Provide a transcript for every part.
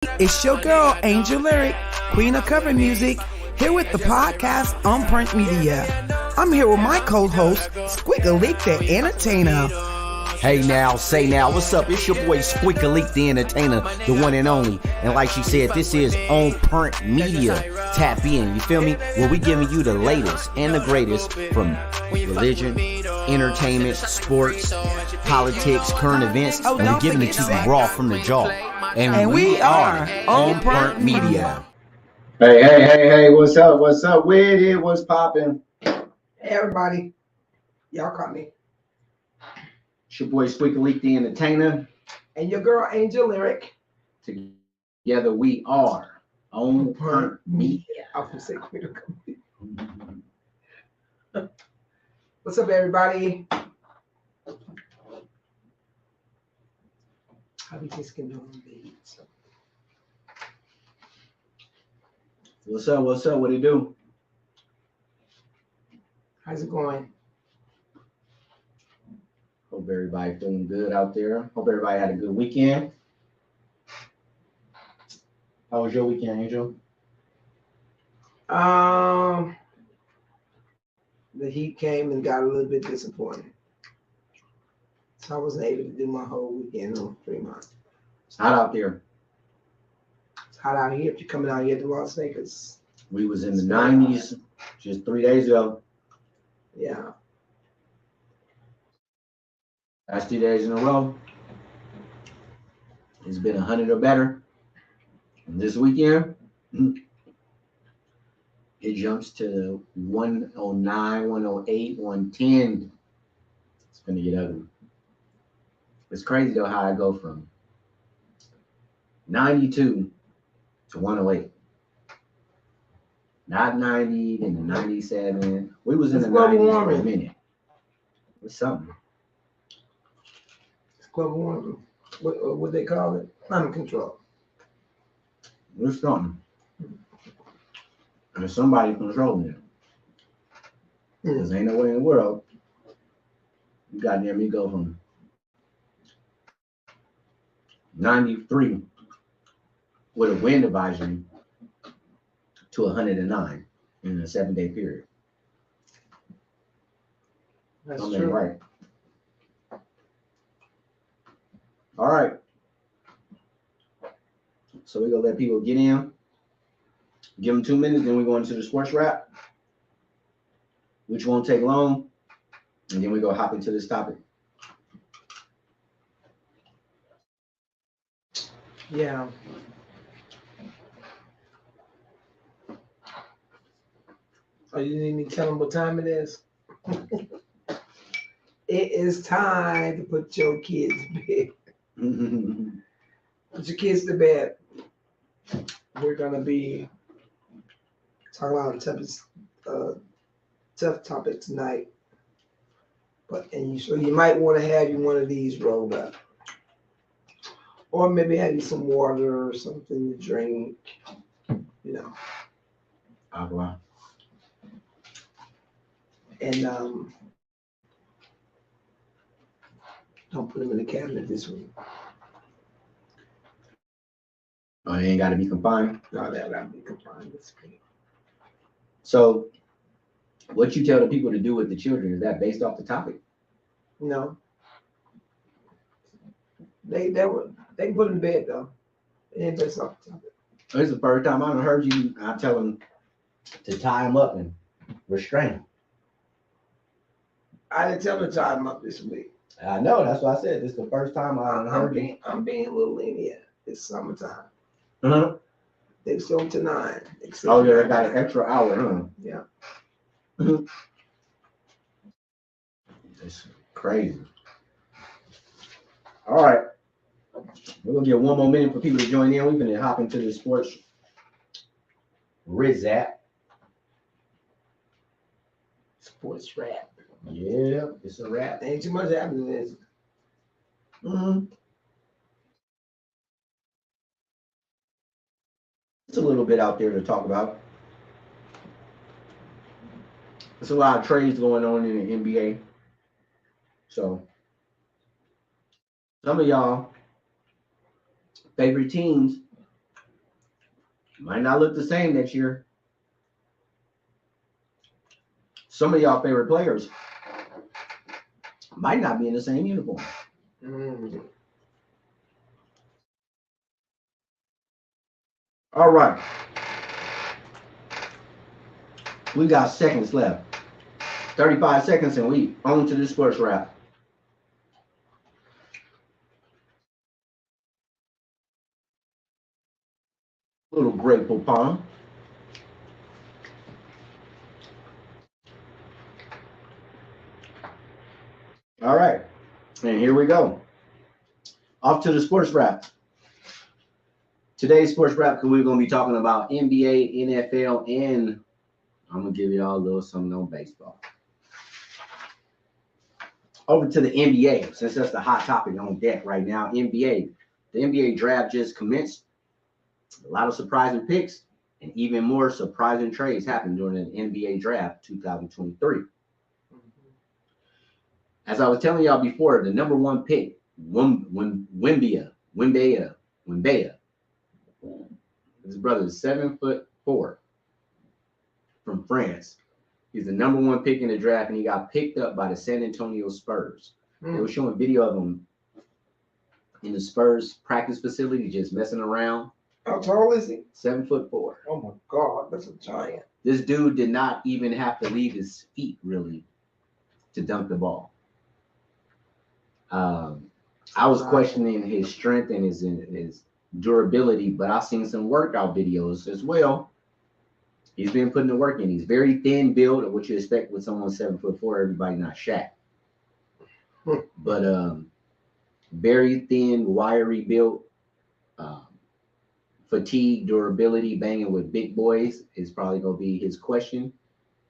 It's your girl, Angel Lyric, queen of cover music, here with the podcast Unpacked Media. I'm here with my co-host, Squiggleek the Entertainer. Hey now, say now, what's up? It's your boy Squiggleek the Entertainer, the one and only. And like she said, this is Unpacked Media. Tap in, you feel me? Where we giving you the latest and the greatest from religion, entertainment, sports, politics, current events, and we're giving it to you raw from the jaw. And we are Unpacked Media. Hey, what's up? What's up with it? What's popping? Hey everybody, y'all caught me. It's your boy Squiggleek the Entertainer. And your girl, Angel Lyric. Together we are Unpacked Media. I was say queen of cover. What's up, everybody? How we just getting on the beat. What's up? What it do? How's it going? Hope everybody feeling good out there. Hope everybody had a good weekend. How was your weekend, Angel? The heat came and got a little bit disappointing. So I wasn't able to do my whole weekend on Fremont. It's hot out there. It's hot out here. If you're coming out here to Las Vegas. We was in the 90s just 3 days ago. Yeah. Last 2 days in a row. It's been 100 or better. And this weekend, it jumps to 109, 108, 110. It's gonna get ugly. It's crazy though how I go from 92 to 108. Not 90, then to 97. We was in the 90s for a minute. What's something? It's global warming. What they call it? Climate control. What's something? And somebody controlling it. Because ain't no way in the world you got near me go from 93 with a wind advisory to 109 in a 7-day period. That's Something true. right. All right. So we're going to let people get in. Give them 2 minutes, then we go into the sports wrap, which won't take long. And then we go hop into this topic. Yeah. Oh, you need me to tell them what time it is? It is time to put your kids to bed. Put your kids to bed. We're going to be talking about a tough topic tonight. So you might want to have you one of these rolled up. Or maybe have you some water or something to drink. You know. Agua. And don't put them in the cabinet this week. Oh, they ain't got to be confined. No, that got to be confined this week. So what you tell the people to do with the children, is that based off the topic? No. They can put them in bed though. It ain't based off the topic. This is the first time I've heard you. I tell them to tie them up and restrain them. I didn't tell them to tie them up this week. I know, that's what I said. This is the first time I've heard you. I'm being a little lenient. It's summertime. Uh-huh. They still to 9. Oh yeah, they got an extra hour, huh? Yeah. It's crazy. All right. We're gonna give 1 more minute for people to join in. We're gonna hop into the sports Rizap. Sports rap. Yeah, it's a wrap. Ain't too much happening in this. It's a little bit out there to talk about. There's a lot of trades going on in the NBA. So some of y'all favorite teams Might not look the same next year. Some of y'all favorite players might not be in the same uniform. Mm. All right. We got seconds left. 35 seconds and we on to the sports wrap. Little grateful palm. All right. And here we go. Off to the sports wrap. Today's sports wrap, we're going to be talking about NBA, NFL, and I'm going to give you all a little something on baseball. Over to the NBA, since that's the hot topic on deck right now. NBA. The NBA draft just commenced. A lot of surprising picks and even more surprising trades happened during the NBA draft 2023. As I was telling y'all before, the number one pick, Wembanyama. His brother is 7'4" from France. He's the number one pick in the draft, and he got picked up by the San Antonio Spurs. They were showing video of him in the Spurs practice facility, just messing around. How tall is he? 7'4". Oh my God, that's a giant. This dude did not even have to leave his feet really to dunk the ball. I was questioning his strength and his durability, but I've seen some workout videos as well. He's been putting the work in. He's very thin build, of what you expect with someone 7'4". Everybody not Shaq, but very thin, wiry build. Fatigue, durability, banging with big boys is probably gonna be his question.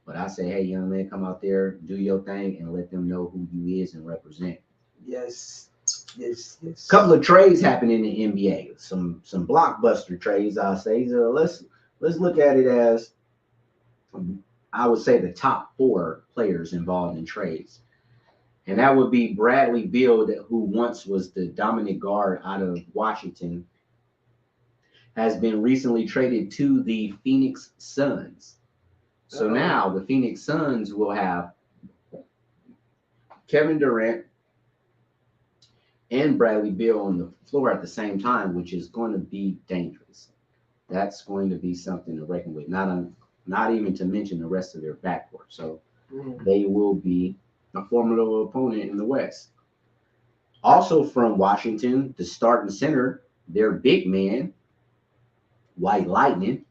But I say, hey, young man, come out there, do your thing, and let them know who you is and represent. Yes. Couple of trades happen in the NBA. Some blockbuster trades, I'll say. So let's look at it as, I would say, the top 4 players involved in trades. And that would be Bradley Beal, who once was the dominant guard out of Washington, has been recently traded to the Phoenix Suns. So now the Phoenix Suns will have Kevin Durant and Bradley Beal on the floor at the same time, which is going to be dangerous. That's going to be something to reckon with, not even to mention the rest of their backcourt. So they will be a formidable opponent in the West. Also from Washington, the starting center, their big man, White Lightning,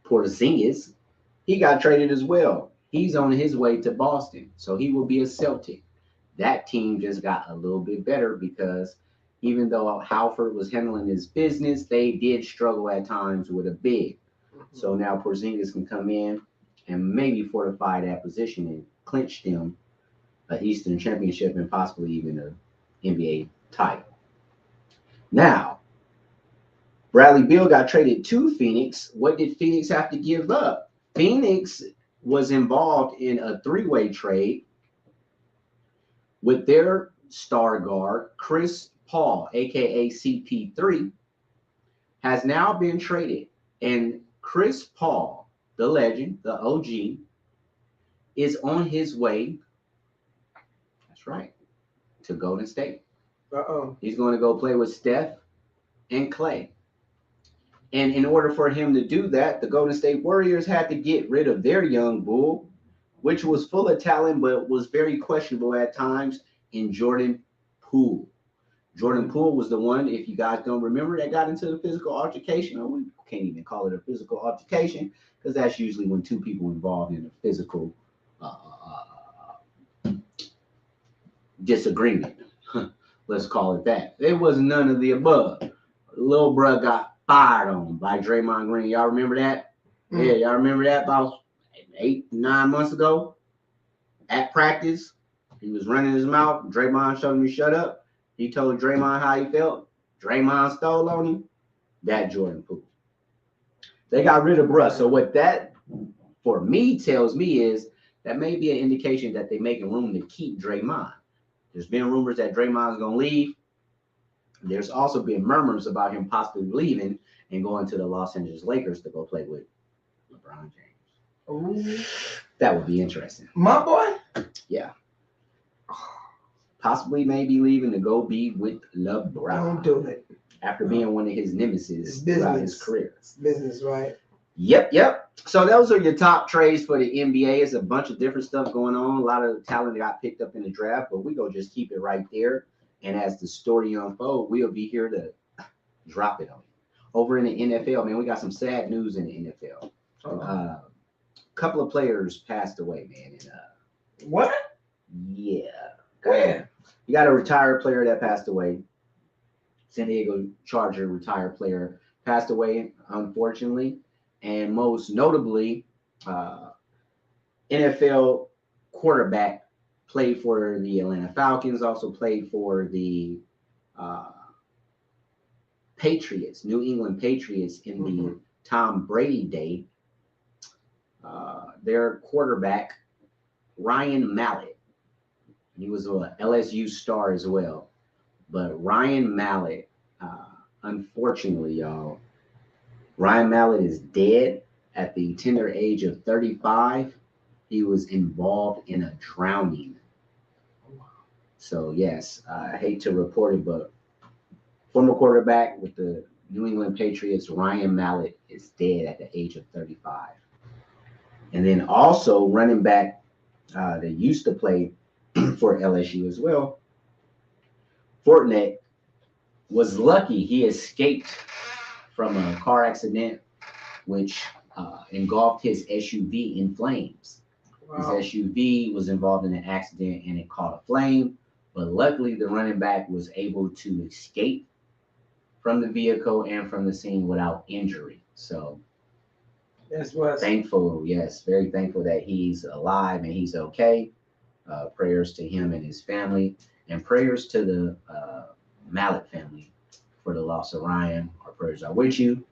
Porzingis, he got traded as well. He's on his way to Boston, so he will be a Celtic. That team just got a little bit better because even though Halford was handling his business, they did struggle at times with a big. So now Porzingis can come in and maybe fortify that position and clinch them an Eastern Championship and possibly even an NBA title. Now, Bradley Beal got traded to Phoenix. What did Phoenix have to give up? Phoenix was involved in a 3-way trade with their star guard, Chris Paul, aka CP3, has now been traded. And Chris Paul, the legend, the OG, is on his way, that's right, to Golden State. He's going to go play with Steph and Clay. And in order for him to do that, the Golden State Warriors had to get rid of their young bull, which was full of talent, but was very questionable at times, in Jordan Poole. Jordan Poole was the one, if you guys don't remember, that got into the physical altercation. Or we can't even call it a physical altercation, because that's usually when 2 people involved in a physical disagreement. Let's call it that. It was none of the above. Little bruh got fired on by Draymond Green. Y'all remember that? Yeah, y'all remember that about 8-9 months ago at practice? He was running his mouth. Draymond showed him to shut up. He told Draymond how he felt. Draymond stole on him. That Jordan Poole. They got rid of bruh. So what that, for me, tells me is that may be an indication that they're making room to keep Draymond. There's been rumors that Draymond's going to leave. There's also been murmurs about him possibly leaving and going to the Los Angeles Lakers to go play with LeBron James. Ooh. That would be interesting. My boy? Yeah. Possibly maybe leaving to go be with Don't LeBron do it. after being one of his nemesis It's throughout his business. career. It's business, right? Yep. So those are your top trades for the NBA. It's a bunch of different stuff going on. A lot of talent that got picked up in the draft, but we go just keep it right there. And as the story unfolds, we'll be here to drop it on you. Over in the NFL, man, we got some sad news in the NFL. A couple of players passed away, man. And What? yeah. Where? You got a retired player that passed away. San Diego Charger retired player passed away, unfortunately. And most notably, NFL quarterback played for the Atlanta Falcons, also played for the Patriots, New England Patriots in the Tom Brady day. Their quarterback, Ryan Mallett, he was a LSU star as well. But Ryan Mallett, unfortunately, y'all, Ryan Mallett is dead at the tender age of 35. He was involved in a drowning. So, yes, I hate to report it, but former quarterback with the New England Patriots, Ryan Mallett, is dead at the age of 35. And then also running back that used to play for LSU as well, Fortnite, was lucky he escaped from a car accident which engulfed his SUV in flames. Wow. His SUV was involved in an accident and it caught a flame, but luckily the running back was able to escape from the vehicle and from the scene without injury. So that's what thankful, yes, very thankful that he's alive and he's okay. Prayers to him and his family, and prayers to the Mallett family for the loss of Ryan. Our prayers are with you,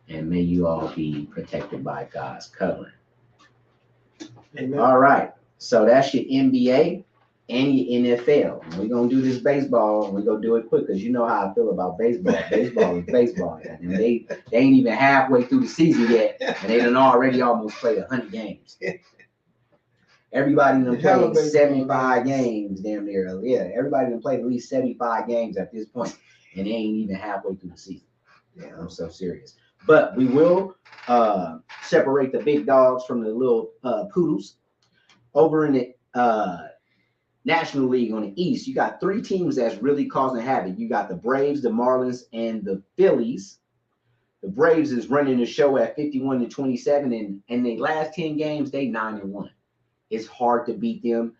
and may you all be protected by God's covering. Amen. All right, so that's your NBA and your NFL. And we're going to do this baseball, and we're going to do it quick because you know how I feel about baseball. Baseball is baseball. And they ain't even halfway through the season yet, and they done already almost played 100 games. Everybody done played 75 games, damn near. Yeah, everybody done played at least 75 games at this point, and they ain't even halfway through the season. Yeah, I'm so serious. But we will separate the big dogs from the little poodles. Over in the National League on the East, you got three teams that's really causing havoc. You got the Braves, the Marlins, and the Phillies. The Braves is running the show at 51-27, and the last 10 games, they 9-1. It's hard to beat them.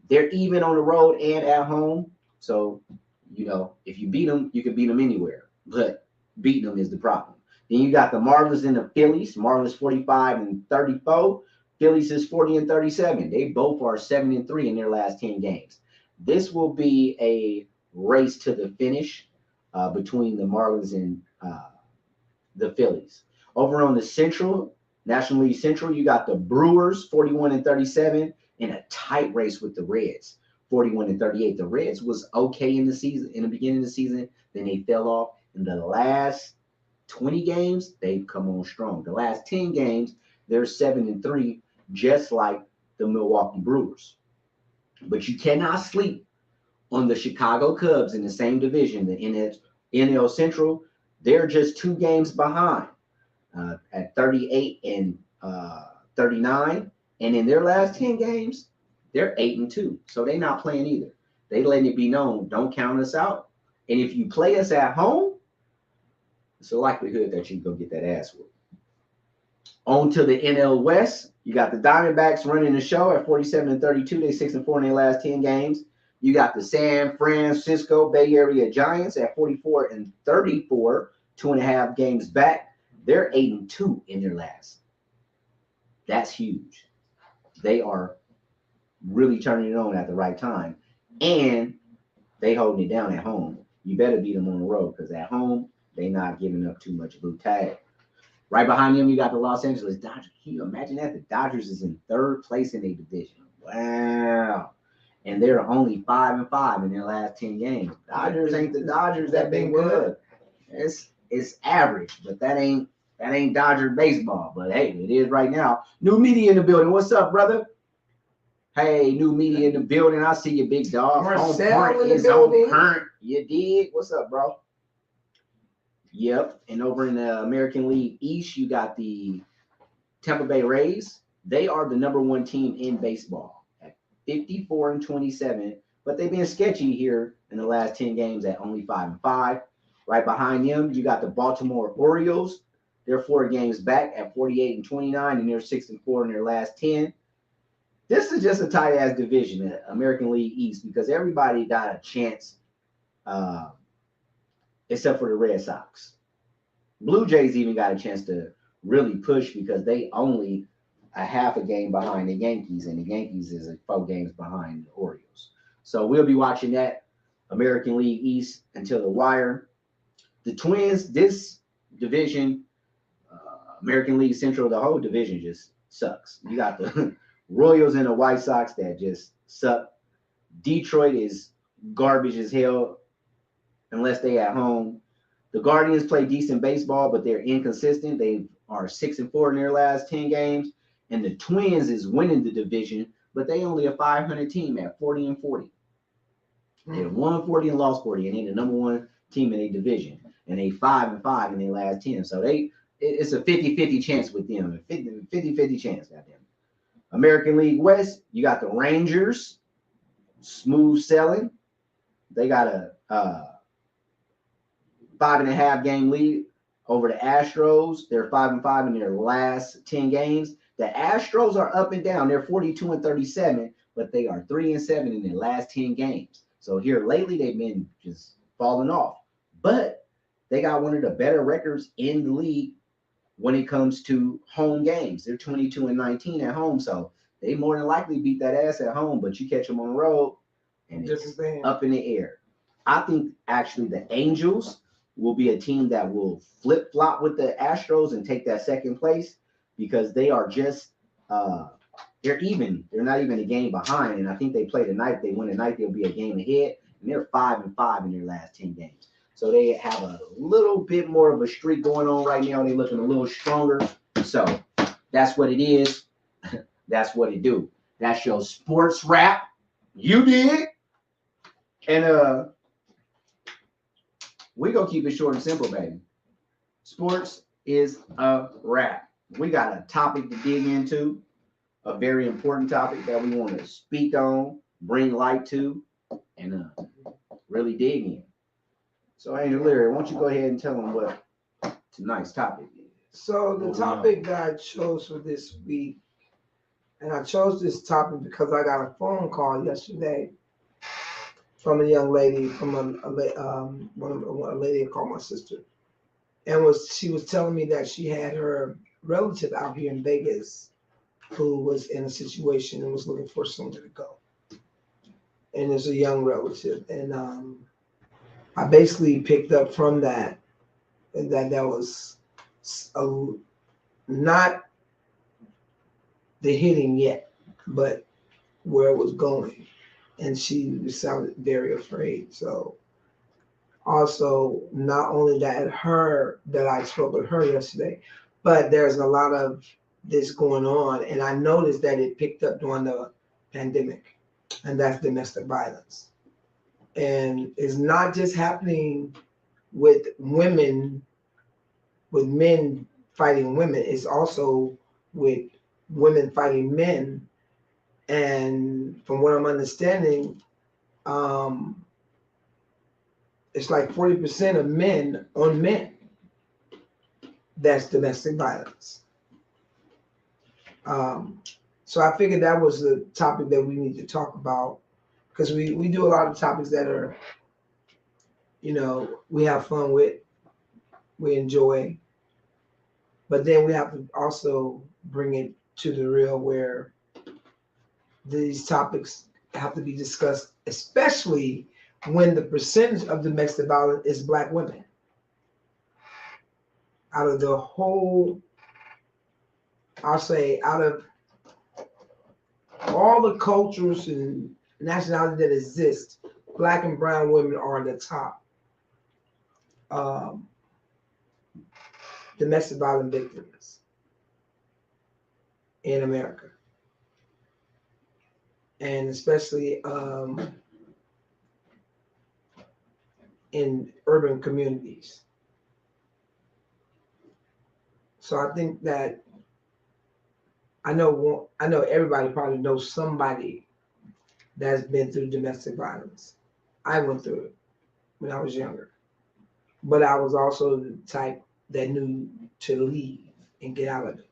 They're even on the road and at home. So, you know, if you beat them, you can beat them anywhere. But beating them is the problem. Then you got the Marlins and the Phillies. Marlins 45-34. Phillies is 40-37. They both are 7-3 in their last 10 games. This will be a race to the finish between the Marlins and the Phillies. Over on the Central, National League Central, you got the Brewers 41-37 in a tight race with the Reds 41-38. The Reds was okay in the season, in the beginning of the season, then they fell off. In the last 20 games, they've come on strong. The last 10 games, they're 7-3, just like the Milwaukee Brewers. But you cannot sleep on the Chicago Cubs in the same division, the NL Central. They're just 2 games behind. At 38-39, and in their last 10 games, they're 8-2. So they're not playing either. They letting it be known, don't count us out. And if you play us at home, it's a likelihood that you can go get that ass whooped. On to the NL West, you got the Diamondbacks running the show at 47-32. They 6-4 in their last 10 games. You got the San Francisco Bay Area Giants at 44-34, 2.5 games back. They're 8-2 in their last. That's huge. They are really turning it on at the right time. And they holding it down at home. You better beat them on the road because at home, they not giving up too much blue tag. Right behind them, you got the Los Angeles Dodgers. Can you imagine that? The Dodgers is in 3rd place in their division. Wow. And they're only 5-5 in their last 10 games. Dodgers ain't the Dodgers that been good. it's average, but that ain't Dodger baseball. But hey, it is right now. New media in the building. What's up, brother? Hey, new media in the building. I see you, big dog. Marcel in the building. Current. You dig? What's up, bro? Yep. And over in the American League East, you got the Tampa Bay Rays. They are the #1 team in baseball at 54-27, but they've been sketchy here in the last 10 games at only 5-5. Right behind them, you got the Baltimore Orioles. They're 4 games back at 48-29, and they're 6-4 in their last 10. This is just a tight ass division, the American League East, because everybody got a chance, except for the Red Sox. Blue Jays even got a chance to really push because they only a half a game behind the Yankees, and the Yankees is 4 games behind the Orioles. So we'll be watching that American League East until the wire. The Twins, this division, American League Central, the whole division just sucks. You got the Royals and the White Sox that just suck. Detroit is garbage as hell unless they at home. The Guardians play decent baseball, but they're inconsistent. They are 6-4 in their last 10 games. And the Twins is winning the division, but they only a 500 team at 40-40. They won 40 and lost 40, and they're the #1 team in a division. And they 5-5 in their last 10. So it's a 50-50 chance with them. A 50-50 chance, goddamn. American League West, you got the Rangers, smooth selling. They got a 5.5 game lead over the Astros. They're 5-5 in their last 10 games. The Astros are up and down. They're 42-37, but they are 3-7 in their last 10 games. So here lately, they've been just falling off. But they got one of the better records in the league when it comes to home games. They're 22-19 at home, so they more than likely beat that ass at home, but you catch them on the road, and it's up in the air. I think actually the Angels will be a team that will flip-flop with the Astros and take that second place because they are just they're even. They're not even a game behind, and I think they play tonight. If they win tonight, they'll be a game ahead, and they're 5-5 in their last 10 games. So they have a little bit more of a streak going on right now. They're looking a little stronger. So that's what it is. That's what it do. That's your sports wrap. You did. And we gonna keep it short and simple, baby. Sports is a wrap. We got a topic to dig into, a very important topic that we want to speak on, bring light to, and really dig in. So, Angel Larry, why don't you go ahead and tell them what tonight's topic is? So the topic that I chose for this week, and I chose this topic because I got a phone call yesterday from a young lady, from a lady called my sister, and she was telling me that she had her relative out here in Vegas who was in a situation and was looking for somewhere to go, and it's a young relative, and I basically picked up from that that was not the hitting yet, but where it was going. And she sounded very afraid. So also, not only that I spoke with her yesterday, but there's a lot of this going on. And I noticed that it picked up during the pandemic, and that's domestic violence. And it's not just happening with women, with men fighting women. It's also with women fighting men. And from what I'm understanding, it's like 40% of men on men. That's domestic violence. So I figured that was the topic that we need to talk about, because we do a lot of topics that are, we have fun with, we enjoy, but then we have to also bring it to the real where these topics have to be discussed, especially when the percentage of domestic violence is Black women. Out of the whole, I'll say, out of all the cultures and nationalities that exist, Black and brown women are at the top. domestic violence victims in America, and especially in urban communities. So I think that I know everybody probably knows somebody that's been through domestic violence. I went through it when I was younger, but I was also the type that knew to leave and get out of it.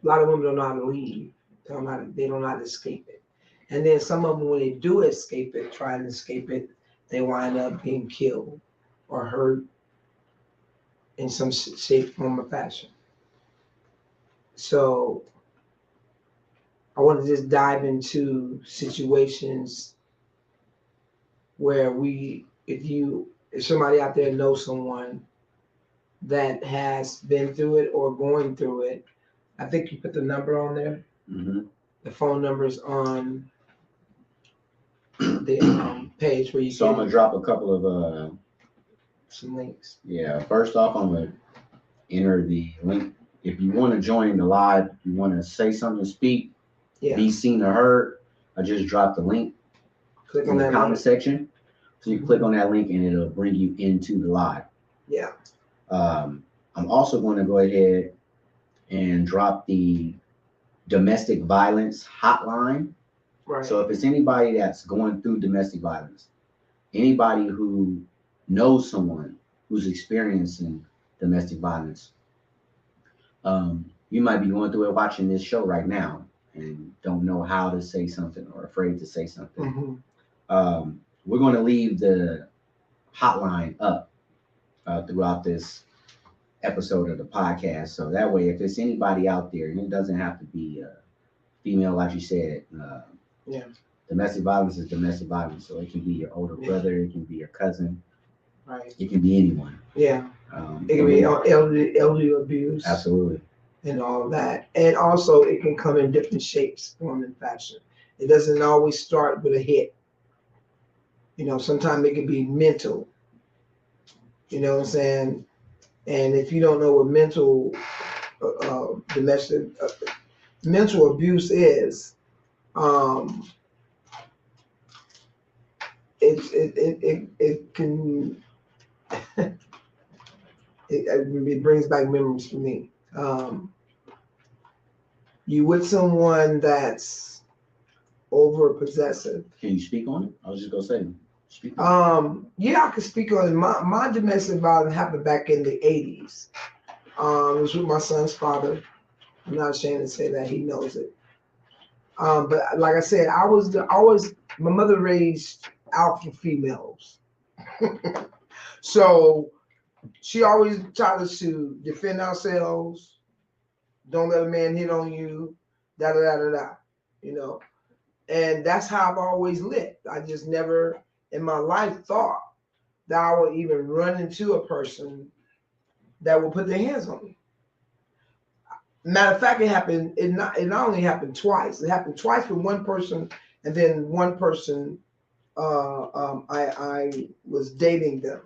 A lot of women don't know how to leave. They don't know how to escape it. And then some of them, when they do escape it, try and escape it, they wind up being killed or hurt in some shape, form, or fashion. So I want to just dive into situations where if somebody out there knows someone that has been through it or going through it, I think you put the number on there. Mm-hmm. The phone number's on the page where you So I'm gonna drop a couple of some links. Yeah, first off, I'm gonna enter the link. If you want to join the live, you want to say something, speak, be seen or heard, I just dropped the link Click in on the that comment link. section. So you click on that link and it'll bring you into the live. Yeah. I'm also going to go ahead and drop the domestic violence hotline. Right. So if it's anybody that's going through domestic violence, anybody who knows someone who's experiencing domestic violence, you might be going through it watching this show right now and don't know how to say something or afraid to say something. Mm-hmm. We're going to leave the hotline up throughout this episode of the podcast. So that way, if it's anybody out there, and it doesn't have to be a female, like you said, domestic violence is domestic violence. So it can be your older brother, it can be your cousin, right? It can be anyone. Yeah. It can be elderly abuse. Absolutely. And all that. And also it can come in different shapes, form, and fashion. It doesn't always start with a hit. Sometimes it can be mental. You know what I'm saying? And if you don't know what mental abuse is, it can it brings back memories for me. You with someone that's over possessive. Can you speak on it? I was just gonna say. Yeah, I could speak on it. My domestic violence happened back in the 80s. It was with my son's father. I'm not ashamed to say that, he knows it. But like I said, my mother raised alpha females. So she always taught us to defend ourselves. Don't let a man hit on you, da da da da da. And that's how I've always lived. I just never in my life thought that I would even run into a person that would put their hands on me. Matter of fact, it not only happened twice. It happened twice with one person, and then one person, I was dating them,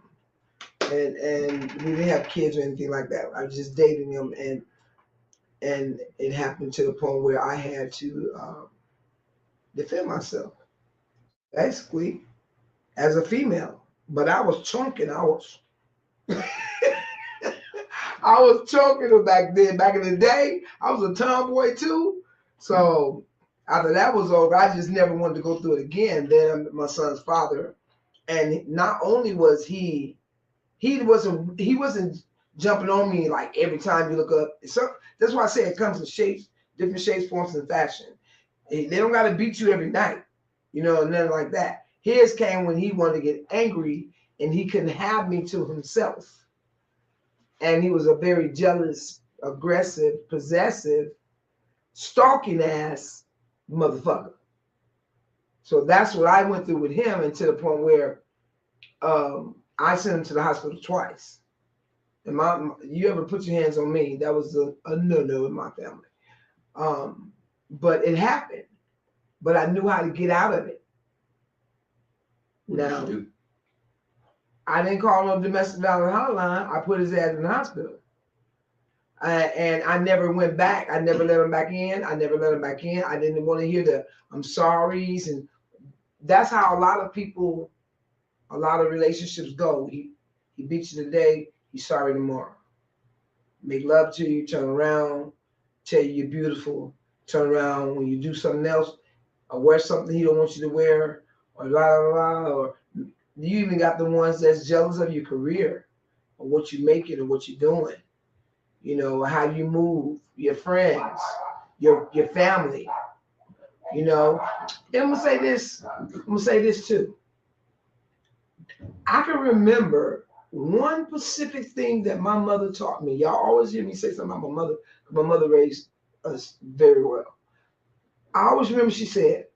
and we didn't have kids or anything like that. I was just dating them, and it happened to the point where I had to defend myself, basically, as a female. But I was chunking. I was choking back then. Back in the day, I was a tomboy too. So after that was over, I just never wanted to go through it again. Then my son's father, and not only was he wasn't jumping on me like every time you look up. So that's why I say it comes in shapes, different shapes, forms, and fashion. They don't got to beat you every night, nothing like that. His came when he wanted to get angry and he couldn't have me to himself. And he was a very jealous, aggressive, possessive, stalking ass motherfucker. So that's what I went through with him, and to the point where I sent him to the hospital twice. And you ever put your hands on me, that was a no-no in my family. But it happened. But I knew how to get out of it. Now, I didn't call no domestic violence hotline. I put his ass in the hospital. And I never went back. I never let him back in. I never let him back in. I didn't want to hear the I'm sorry's, and that's how a lot of people, a lot of relationships go. He beats you today, he's sorry tomorrow. Make love to you, turn around, tell you you're beautiful, turn around when you do something else, or wear something he don't want you to wear, or blah blah blah. Or you even got the ones that's jealous of your career, or what you making, or what you're doing. You know how you move, your friends, your family. You know, and I'm gonna say this. I'm gonna say this too. I can remember one specific thing that my mother taught me. Y'all always hear me say something about my mother. My mother raised us very well. I always remember she said,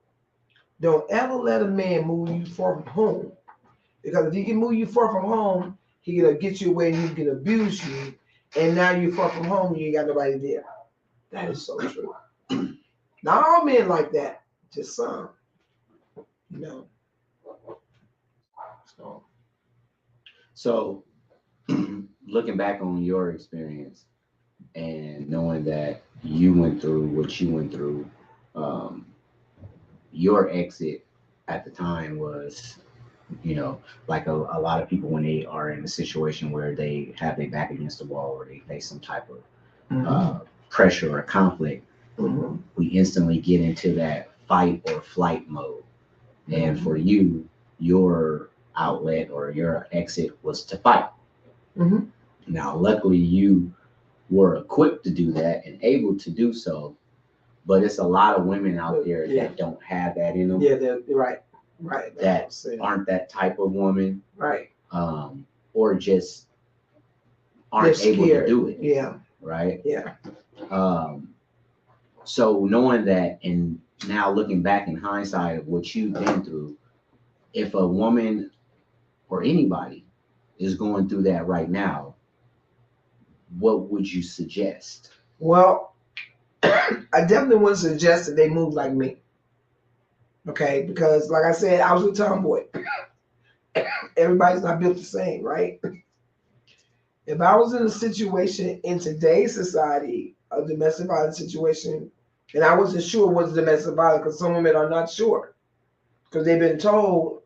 "Don't ever let a man move you far from home, because if he can move you far from home, he gonna get you away and he can abuse you, and now you're far from home, you ain't got nobody there." That is so true. Not all men like that, just some. You know. So, looking back on your experience and knowing that you went through what you went through, um, your exit at the time was, like a lot of people when they are in a situation where they have their back against the wall or they face some type of pressure or conflict, we instantly get into that fight or flight mode. And for you, your outlet or your exit was to fight. Now, luckily, you were equipped to do that and able to do so, but it's a lot of women out there that don't have that in them. Yeah, they're right. That aren't that type of woman. Right. Or just aren't able to do it. Yeah. Right. Yeah. So knowing that, and now looking back in hindsight of what you've been through, if a woman or anybody is going through that right now, what would you suggest? Well, I definitely would suggest that they move like me. Okay, because like I said, I was a tomboy. Everybody's not built the same, right? If I was in a situation in today's society, a domestic violence situation, and I wasn't sure what's domestic violence, because some women are not sure, because they've been told,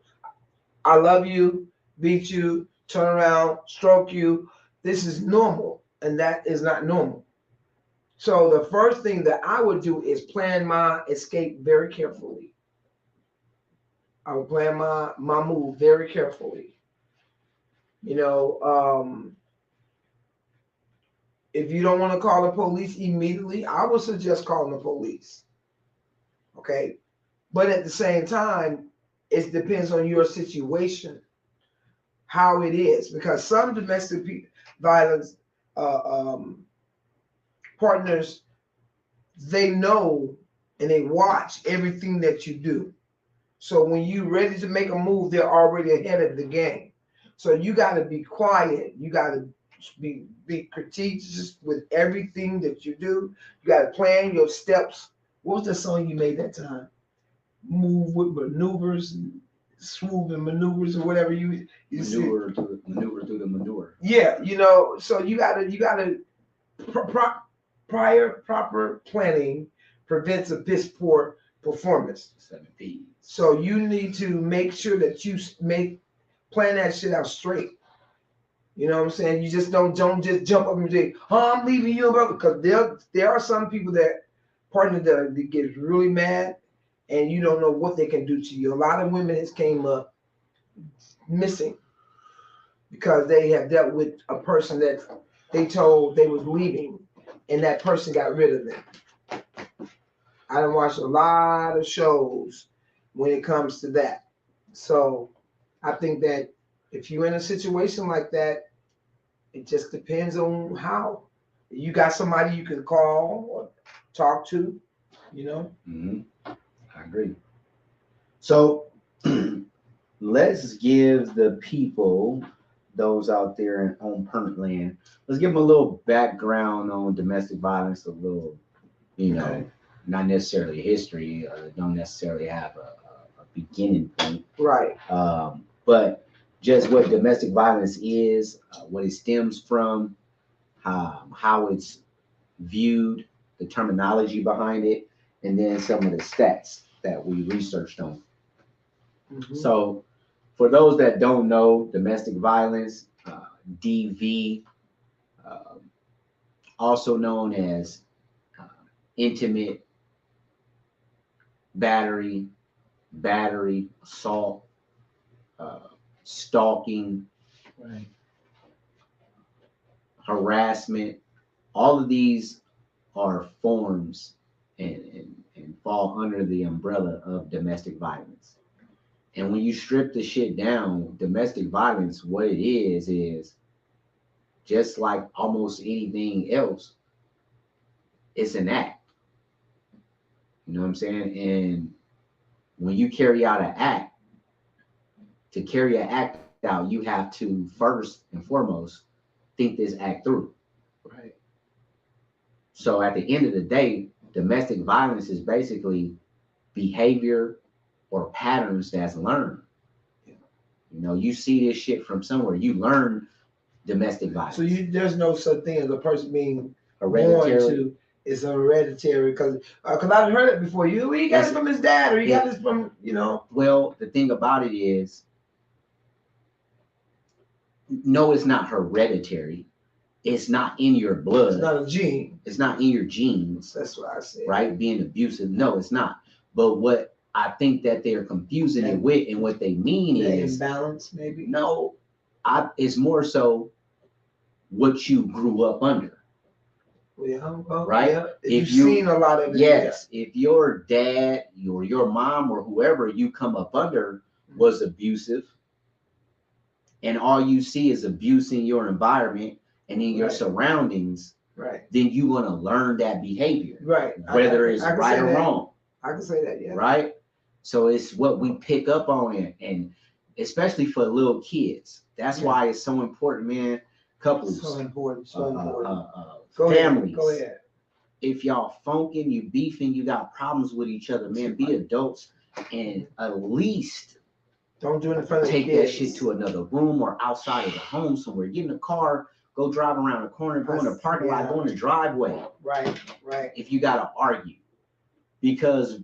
"I love you, beat you, turn around, stroke you. This is normal," and that is not normal. So the first thing that I would do is plan my escape very carefully. I would plan my move very carefully. You know, if you don't want to call the police immediately, I would suggest calling the police. Okay, but at the same time, it depends on your situation, how it is, because some domestic violence partners, they know and they watch everything that you do. So when you're ready to make a move, they're already ahead of the game. So you got to be quiet. You got to be strategic with everything that you do. You got to plan your steps. What was the song you made that time? Move with maneuvers, and smooth and maneuvers, or whatever you maneuver through the manure. Yeah, so you gotta proper planning prevents a piss poor performance. 7 P's. So you need to make sure that you plan that shit out straight. You know what I'm saying? You just don't just jump up and say, "Oh, I'm leaving you," because there are some people that partner that get really mad, and you don't know what they can do to you. A lot of women has came up missing because they have dealt with a person that they told they was leaving, and that person got rid of them. I done watched a lot of shows when it comes to that. So I think that if you're in a situation like that, it just depends on how. You got somebody you can call or talk to, I agree. So let's give the people, those out there on Permanent Land, let's give them a little background on domestic violence, a little, not necessarily history, don't necessarily have a beginning point. Right. But just what domestic violence is, what it stems from, how it's viewed, the terminology behind it, and then some of the stats that we researched on. Mhm. So, for those that don't know, domestic violence, DV, also known as intimate battery, assault, stalking, Right. harassment, all of these are forms and fall under the umbrella of domestic violence. And when you strip the shit down, domestic violence, what it is just like almost anything else, it's an act. You know what I'm saying? And when you carry out an act, to carry an act out, you have to first and foremost think this act through. Right. So at the end of the day, domestic violence is basically behavior or patterns that's learned. You know, you see this shit from somewhere. You learn domestic violence. So there's no such thing as a person being Hereditary. born to. It's hereditary because I've heard it before. He got it from his dad, or he got it from Well, the thing about it is, no, it's not hereditary. It's not in your blood. It's not a gene. It's not in your genes. That's what I said. Right? Being abusive. No, it's not. But what I think that they're confusing it with and what they mean is imbalance, maybe. No, it's more so what you grew up under. Yeah, well, right? Yeah. If you've seen a lot of it. Yes. Yeah. If your dad or your mom or whoever you come up under was abusive, and all you see is abuse in your environment and in your surroundings, right? Then you're gonna learn that behavior, right? Whether it's right or wrong. I can say that, yeah. Right? So it's what we pick up on it, and especially for little kids. That's why it's so important, man. Couples, so important, families. Go ahead. If y'all funking, you beefing, you got problems with each other, man, be adults and at least don't do it in front of take the kids. That shit to another room or outside of the home somewhere. Get in the car, go drive around the corner, go in the parking lot, go in the driveway. Right. If you gotta argue. Because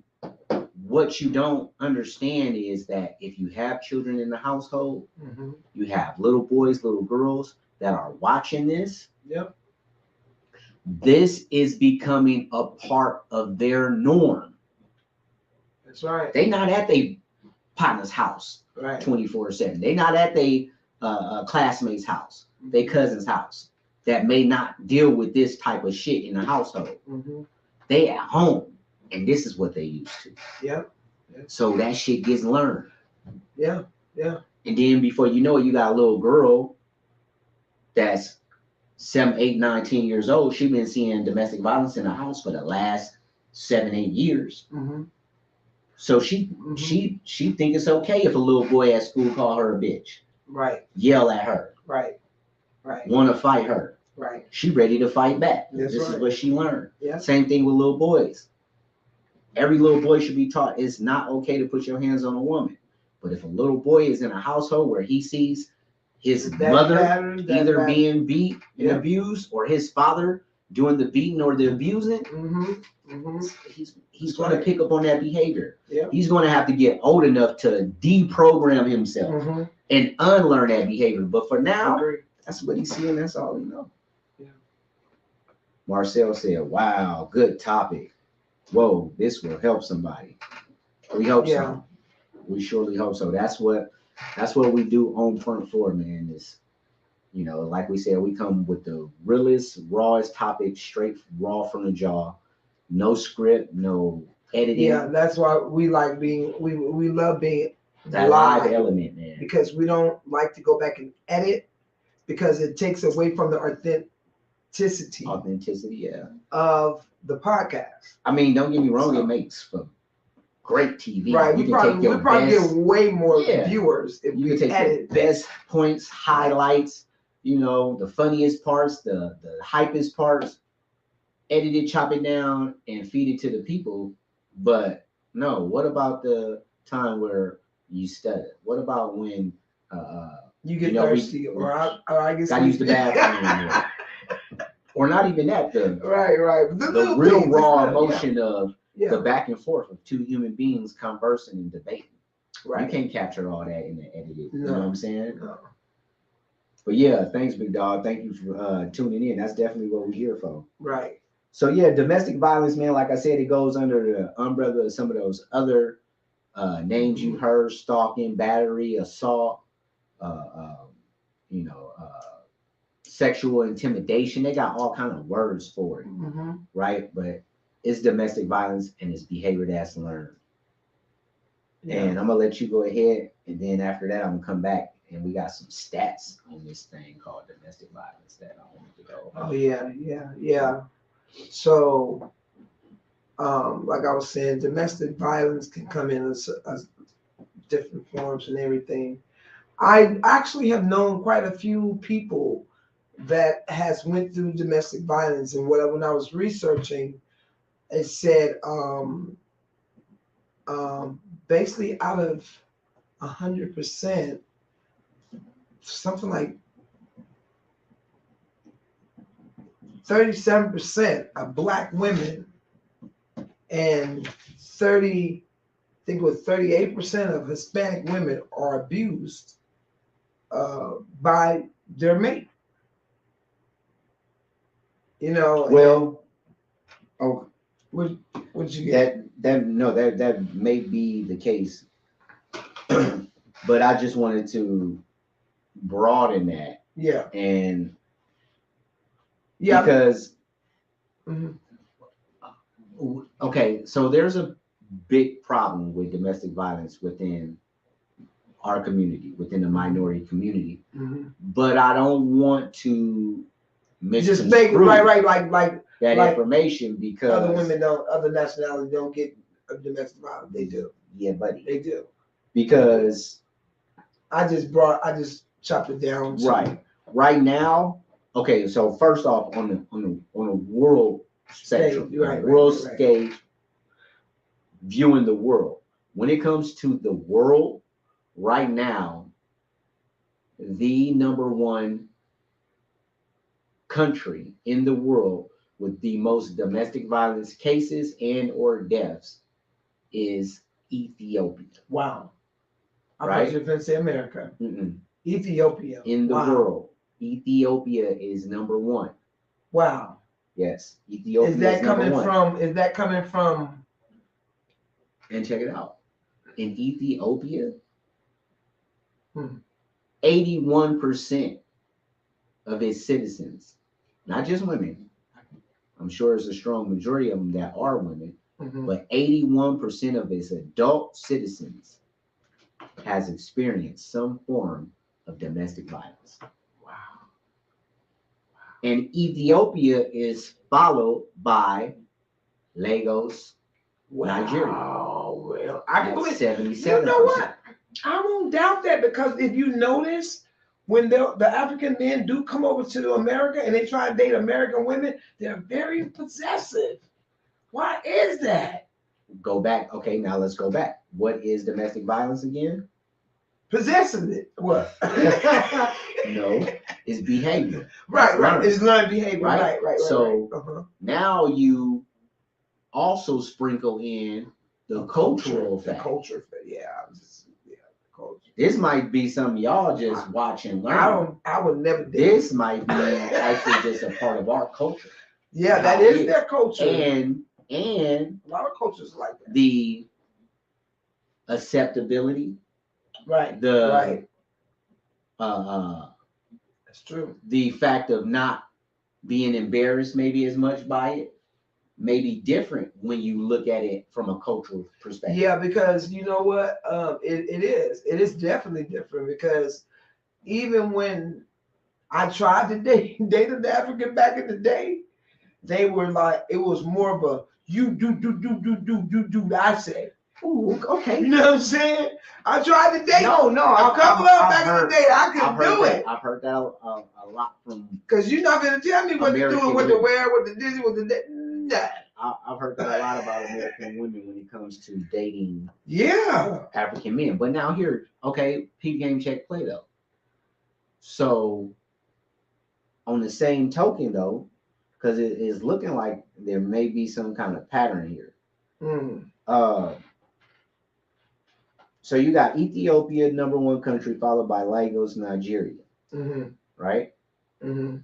what you don't understand is that if you have children in the household, you have little boys, little girls that are watching this. Yep. This is becoming a part of their norm. That's right. They not at their partner's house 24/7. They not at their classmate's house, their cousin's house that may not deal with this type of shit in the household. They at home, and this is what they used to. Yep. So that shit gets learned. Yeah. And then before you know it, you got a little girl that's 7, 8, 9, 10 years old. She's been seeing domestic violence in the house for the last 7, 8 years. So she think it's okay if a little boy at school call her a bitch. Right. Yell at her. Right. Want to fight her. Right. She ready to fight back. This is what she learned. Yeah. Same thing with little boys. Every little boy should be taught it's not okay to put your hands on a woman. But if a little boy is in a household where he sees his mother either being beat and abused, or his father doing the beating or the abusing, he's going to pick up on that behavior. He's going to have to get old enough to deprogram himself and unlearn that behavior. But for now, that's what he's seeing. That's all he knows. Yeah. Marcel said, "Wow, good topic. Whoa, this will help somebody." We hope so. We surely hope so. That's what we do on Front Floor, man. Is, like we said, we come with the realest, rawest topic, straight raw from the jaw, no script, no editing. Yeah, that's why we like being. We love being that live element, man. Because we don't like to go back and edit, because it takes away from the authenticity. Yeah. Of the podcast. I mean, don't get me wrong, it makes for great TV. Right. We probably get way more viewers if you can take edit the best points, highlights, the funniest parts, the hypest parts, edit it, chop it down, and feed it to the people. But no, what about the time where you stutter? What about when you get thirsty, or I get gotta use the bathroom? or not even that, right. the real raw emotion of yeah. the back and forth of two human beings conversing and debating. Right. You can't capture all that in the edited. No. You know what I'm saying? No. But yeah, thanks, big dog. Thank you for tuning in. That's definitely what we're here for. Right. So yeah, domestic violence, man. Like I said, it goes under the umbrella of some of those other names you heard: stalking, battery, assault, you know, sexual intimidation. They got all kind of words for it, right? But it's domestic violence and it's behavior that's learned. Yeah. And I'm gonna let you go ahead, and then after that, I'm gonna come back and we got some stats on this thing called domestic violence that I wanted to go over. Oh yeah. So, like I was saying, domestic violence can come in as different forms and everything. I actually have known quite a few people that has went through domestic violence, and when I was researching, it said basically out of 100%, something like 37% of Black women and 38% of Hispanic women are abused by their mate. You know. Well, oh, what you get? That may be the case, but I just wanted to broaden that. Yeah. And yeah, because okay, so there's a big problem with domestic violence within our community, within the minority community. But I don't want to just make it right, like that information, because other women other nationalities don't get domestic violence. They do. Yeah, buddy. They do. Because I just chopped it down. Right now, okay, so first off, on a world spectrum, world stage, viewing the world. When it comes to the world, right now, the number one country in the world with the most domestic violence cases and or deaths is Ethiopia. Wow. I thought you were going to say America. Ethiopia. In the world, Ethiopia is number one. Wow. Yes. Ethiopia is that coming from? And check it out. In Ethiopia, 81% of its citizens, not just women, I'm sure it's a strong majority of them that are women, but 81% of its adult citizens has experienced some form of domestic violence. Wow. And Ethiopia is followed by Lagos, Nigeria. Oh, well, I can believe 77%. You know what? I won't doubt that, because if you notice, when the African men do come over to America and they try to date American women, they're very possessive. Why is that? Go back. Okay, now let's go back. What is domestic violence again? Possessing it. What? No, it's behavior. Right. It's learned behavior. Right. So now you also sprinkle in the cultural fact. The culture, culture. This might be something y'all just watch and learn. I would never do. This might be actually just a part of our culture. Yeah, that is their culture. And a lot of cultures like that. The acceptability. Right. That's true. The fact of not being embarrassed maybe as much by it may be different when you look at it from a cultural perspective. Yeah, because you know what? It is definitely different, because even when I tried to date an African back in the day, they were like, it was more of a you do. I say, ooh, okay. You know what I'm saying? I tried to date. No. A couple of back in the day, I could do it. I've heard that a lot from. Because you're not gonna tell me what to do, what to wear, what to do, what to do. Nah. I've heard that a lot about American women when it comes to dating. Yeah. African men. But now here, okay, peep game, check play though. So on the same token though, because it is looking like there may be some kind of pattern here. Mm. So you got Ethiopia, #1 country, followed by Lagos, Nigeria, Mm-hmm. right? Mm-hmm.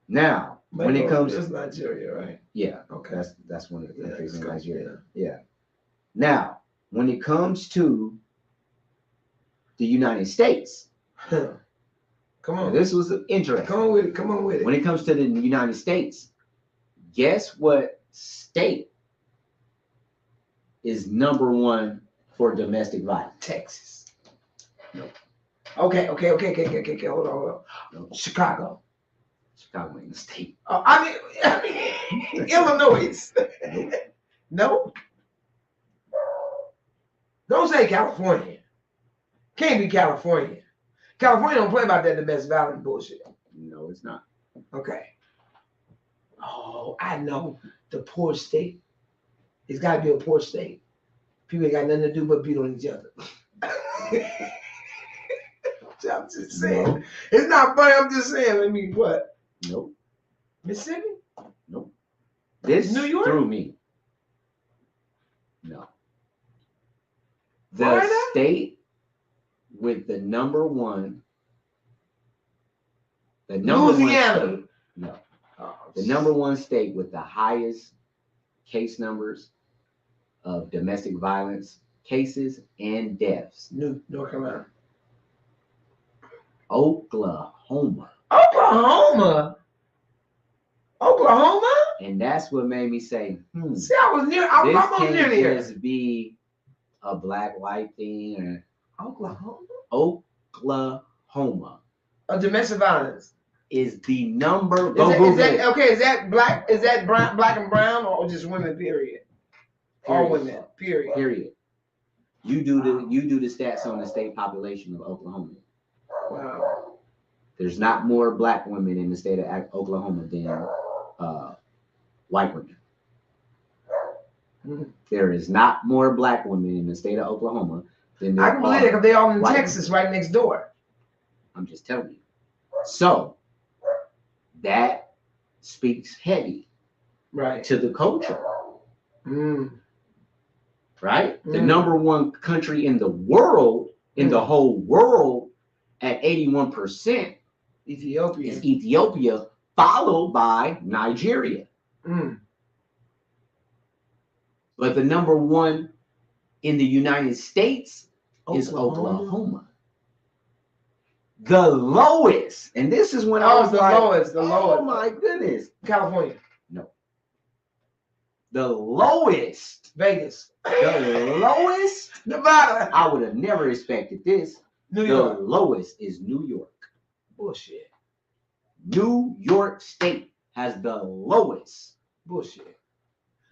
Now, when it comes, it's Nigeria, right? yeah, Okay. that's one of the countries in good. Nigeria. Yeah. Now, when it comes to the United States, Come now on. this was interesting. Come on with it. Come on with it. When it comes to the United States, guess what state is #1 for domestic violence? Texas. No. Okay. Hold on. No. Chicago. Chicago ain't a state. I mean Illinois. No. Don't say California. Can't be California. California don't play about that domestic violence bullshit. No, it's not. Okay. Oh, I know. The poor state. It's got to be a poor state. People ain't got nothing to do but beat on each other. I'm just saying. No. It's not funny. I'm just saying. I mean, what? Nope. Mississippi? Nope. This New York? threw me. No. The Florida? state with the #1. The #1 Louisiana. state. No. Oh, The #1 state with the highest case numbers of domestic violence cases and deaths. North Carolina. Oklahoma. Oklahoma? And that's what made me say, See, I was near. I was this almost near can't there. just be a black-white thing. Oklahoma? Oklahoma Domestic violence. is the number. Is Go that, Google is that it. okay? Is that black? Is that black and brown, or just women? Period. All Period. women. Period. Period. You do the stats on the state population of Oklahoma. Wow. There's not more black women in the state of Oklahoma than white women. Mhm. There is not more black women in the state of Oklahoma than there I can believe that are. because they all in white Texas, women. right next door. I'm just telling you. So that speaks heavy Right. to the culture, Mm. right? The Mm. #1 country in the world, in the whole world, at 81% Ethiopia. is Ethiopia, followed by Nigeria. Mm. But the #1 in the United States is Oklahoma. The lowest, and this is when I was the like, lowest. The oh lowest. my goodness. California. No. The lowest. Vegas. The lowest. Nevada. I would have never expected this. New The York. lowest is New York. Bullshit. New York State has the lowest Bullshit. I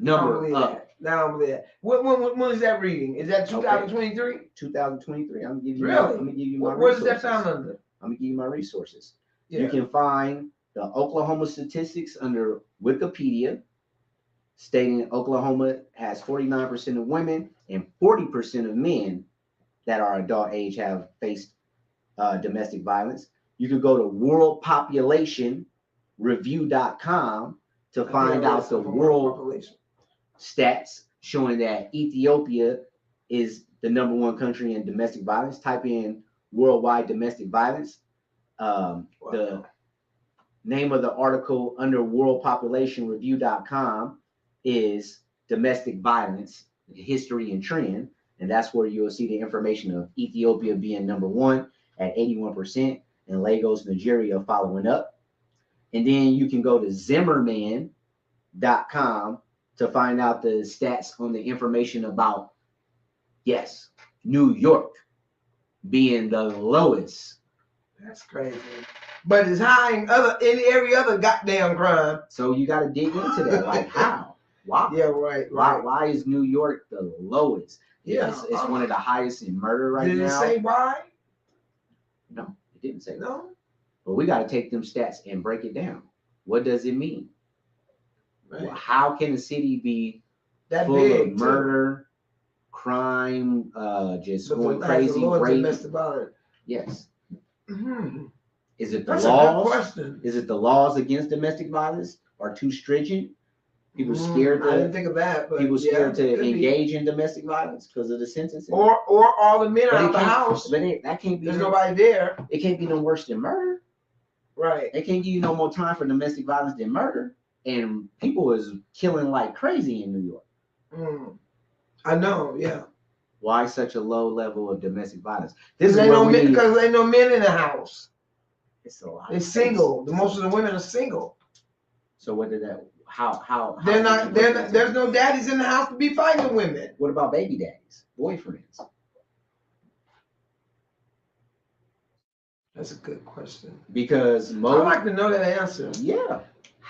don't number believe of that. No, I don't believe that. When is that reading? Is that 2023? 2023. I'm gonna give you. Really? I'm gonna give you my Where does resources. that sound under? I'm gonna give you my resources. Yeah. You can find the Oklahoma statistics under Wikipedia, stating Oklahoma has 49% of women and 40% of men that are adult age have faced domestic violence. You could go to worldpopulationreview.com to find out the world population stats showing that Ethiopia is the #1 country in domestic violence. Type in worldwide domestic violence. The name of the article under worldpopulationreview.com is domestic violence, history and trend. And that's where you'll see the information of Ethiopia being #1 at 81% and Lagos, Nigeria following up. And then you can go to Zimmerman.com to find out the stats on the information about, yes, New York being the lowest. That's crazy. But it's high in every other goddamn crime. So you got to dig into that. Like, how? Why? Yeah, right. Why is New York the lowest? Yeah, It's one of the highest in murder right Did it now. say why? No, it didn't say that. No. But we got to take them stats and break it down. What does it mean? Right. Well, how can a city be That full big of murder, crime, just too. going But has the crazy, Lord rape? domestic violence. Yes, Mhm. Is it the That's a good laws? question. Is it the laws against domestic violence are too stringent? People scared I didn't to think of that, but people scared yeah, to engage in domestic violence because of the sentencing. Or all the men out of the house. But that can't be. There's nobody there. It can't be no worse than murder. Right. They can't give you no more time for domestic violence than murder. And people is killing like crazy in New York. I know, yeah. Why such a low level of domestic violence? Because ain't no men in the house. It's a lot. They're single. Most of the women are single. So what did that? How? They're not. There's no daddies in the house to be fighting the women. What about baby daddies, boyfriends? That's a good question. Because I'd like to know that answer. Yeah.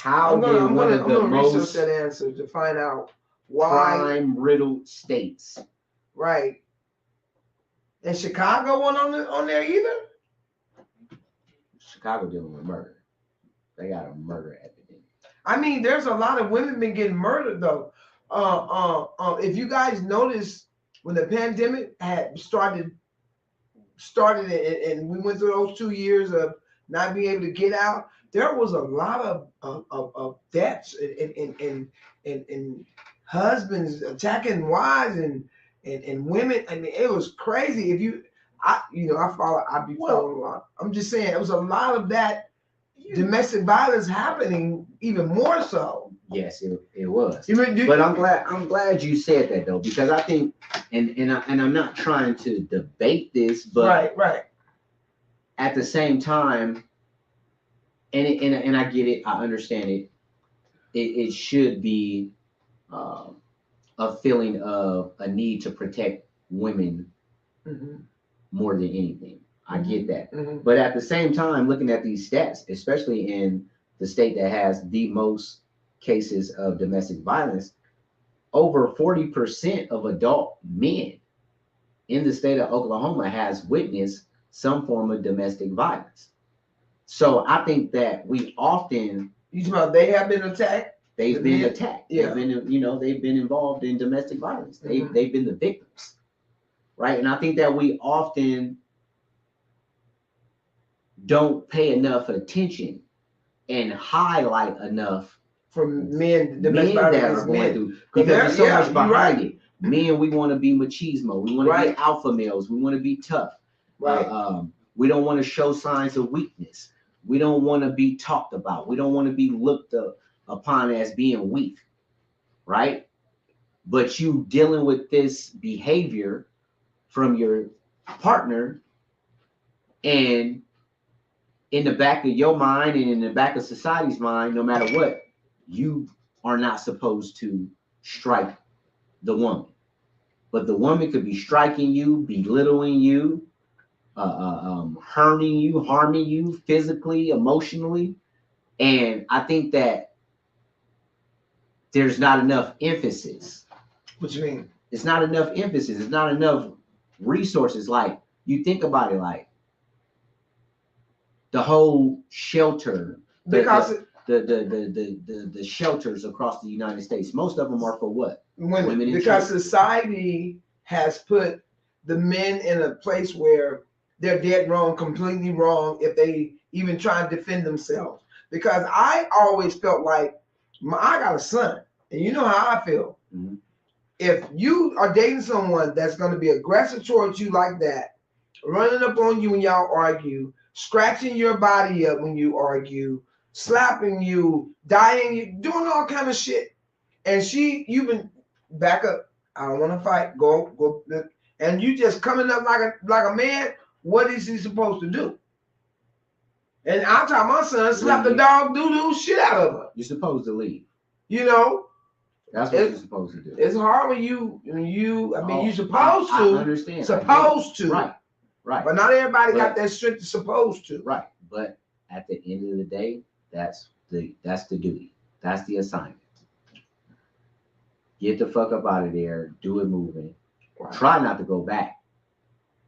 I'm gonna research that answer to find out why crime-riddled states. Right. And Chicago wasn't on there either? Chicago dealing with murder. They got a murder epidemic. I mean, there's a lot of women been getting murdered though. If you guys noticed when the pandemic had started and we went through those 2 years of not being able to get out, there was a lot of deaths and husbands attacking wives and women. I mean, it was crazy. I be following a lot. I'm just saying, it was a lot of that domestic violence happening, even more so. Yes, it was. But I'm glad you said that though, because I think, and I'm not trying to debate this, but right. At the same time, and I get it, I understand it. It should be a feeling of a need to protect women more than anything. I get that. But at the same time, looking at these stats, especially in the state that has the most cases of domestic violence, over 40% of adult men in the state of Oklahoma has witnessed some form of domestic violence. So I think that we often... You talking about they have been attacked? They've been attacked. Yeah. They've been involved in domestic violence. They've been the victims, right? And I think that we often don't pay enough attention and highlight enough for men that are going through, because there's so much behind it. Men, we want to be machismo. We want to be alpha males. We want to be tough. Right. We don't want to show signs of weakness. We don't want to be talked about. We don't want to be looked upon as being weak, right? But you dealing with this behavior from your partner, and in the back of your mind and in the back of society's mind, no matter what, you are not supposed to strike the woman. But the woman could be striking you, belittling you, harming you physically, emotionally. And I think that there's not enough emphasis. What you mean? It's not enough emphasis. It's not enough resources. Like, you think about it, like the whole shelter, because the shelters across the United States, most of them are for what? Women because children. Society has put the men in a place where they're dead wrong, completely wrong, if they even try and defend themselves. Because I always felt like, I got a son, and you know how I feel. Mm-hmm. If you are dating someone that's going to be aggressive towards you like that, running up on you when y'all argue, scratching your body up when you slapping you, dying you, doing all kind of shit, and you've been back up. I don't want to fight. Go, and you just coming up like a man. What is he supposed to do? And I taught my son, slap the dog doo-doo shit out of her. You're supposed to leave. You know? That's what you're supposed to do. It's hard when you're supposed to. I understand. Supposed to. Right. But not everybody got that strength to supposed to. Right. But at the end of the day, that's the duty. That's the assignment. Get the fuck up out of there. Do it moving. Right. Try not to go back.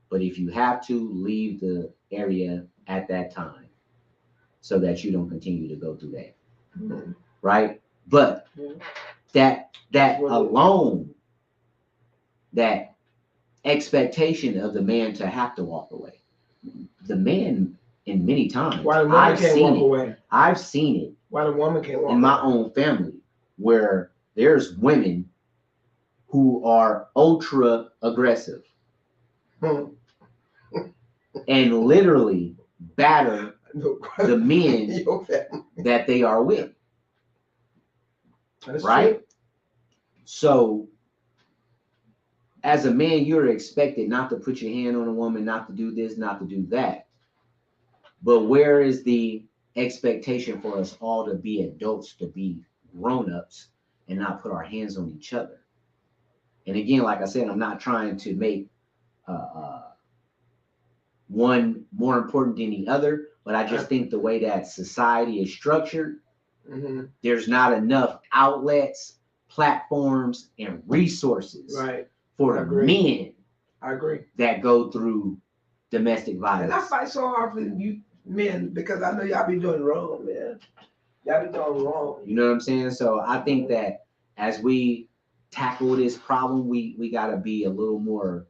But if you have to, leave the area at that time so that you don't continue to go through that. Mm-hmm. Right? But that alone, that expectation of the man to have to walk away, the man and many times Why the woman can't walk away? I've seen it. Why the woman can't walk in my away? own family, where there's women who are ultra aggressive and literally batter the men that they are with. That's right? true. So as a man, you're expected not to put your hand on a woman, not to do this, not to do that. But where is the expectation for us all to be adults, to be grown-ups, and not put our hands on each other? And again, like I said, I'm not trying to make one more important than the other, but I just think the way that society is structured, there's not enough outlets, platforms, and resources for the men that go through domestic violence. And I fight so hard for you men because I know y'all be doing wrong, man. Y'all be doing wrong. You know what I'm saying? So I think that as we tackle this problem, we got to be a little more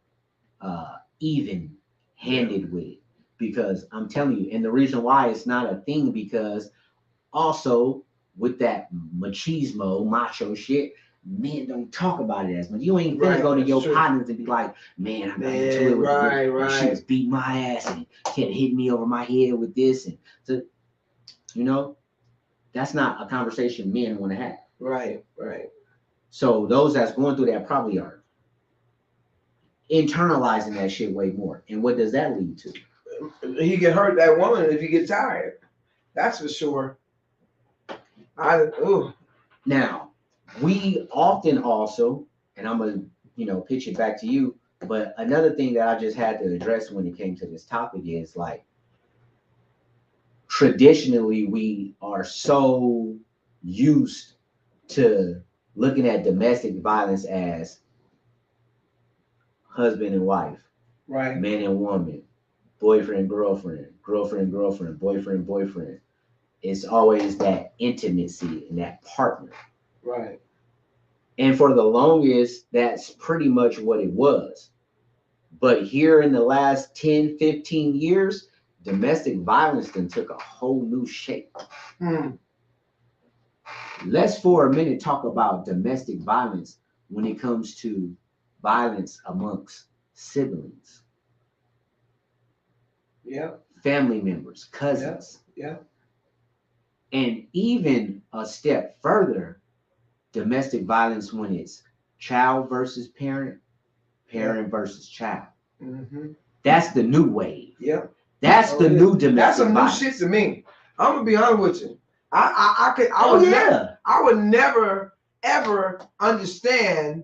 even-handed with it, because I'm telling you, and the reason why it's not a thing, because also with that machismo, macho shit, men don't talk about it as much. You ain't gonna go to your partners and be like, man, I got into it with her. She was beating my ass and kept hitting me over my head with this. And so, you know, that's not a conversation men want to have. Right. So those that's going through that probably are internalizing that shit way more. And what does that lead to? He can hurt that woman if he gets tired. That's for sure. Now, we often also, and I'm gonna, pitch it back to you, but another thing that I just had to address when it came to this topic is, like, traditionally we are so used to looking at domestic violence as husband and wife, right? Man and woman, boyfriend, girlfriend, boyfriend, boyfriend. It's always that intimacy and that partner. Right. And for the longest, that's pretty much what it was. But here in the last 10, 15 years, domestic violence then took a whole new shape. Let's for a minute talk about domestic violence when it comes to violence amongst siblings. Yeah. Family members, cousins. Yeah. And even a step further, domestic violence when it's child versus parent, parent versus child. That's the new wave. Yeah. That's the new domestic That's some violence. new shit to me. I'm gonna be honest with you. I would never ever understand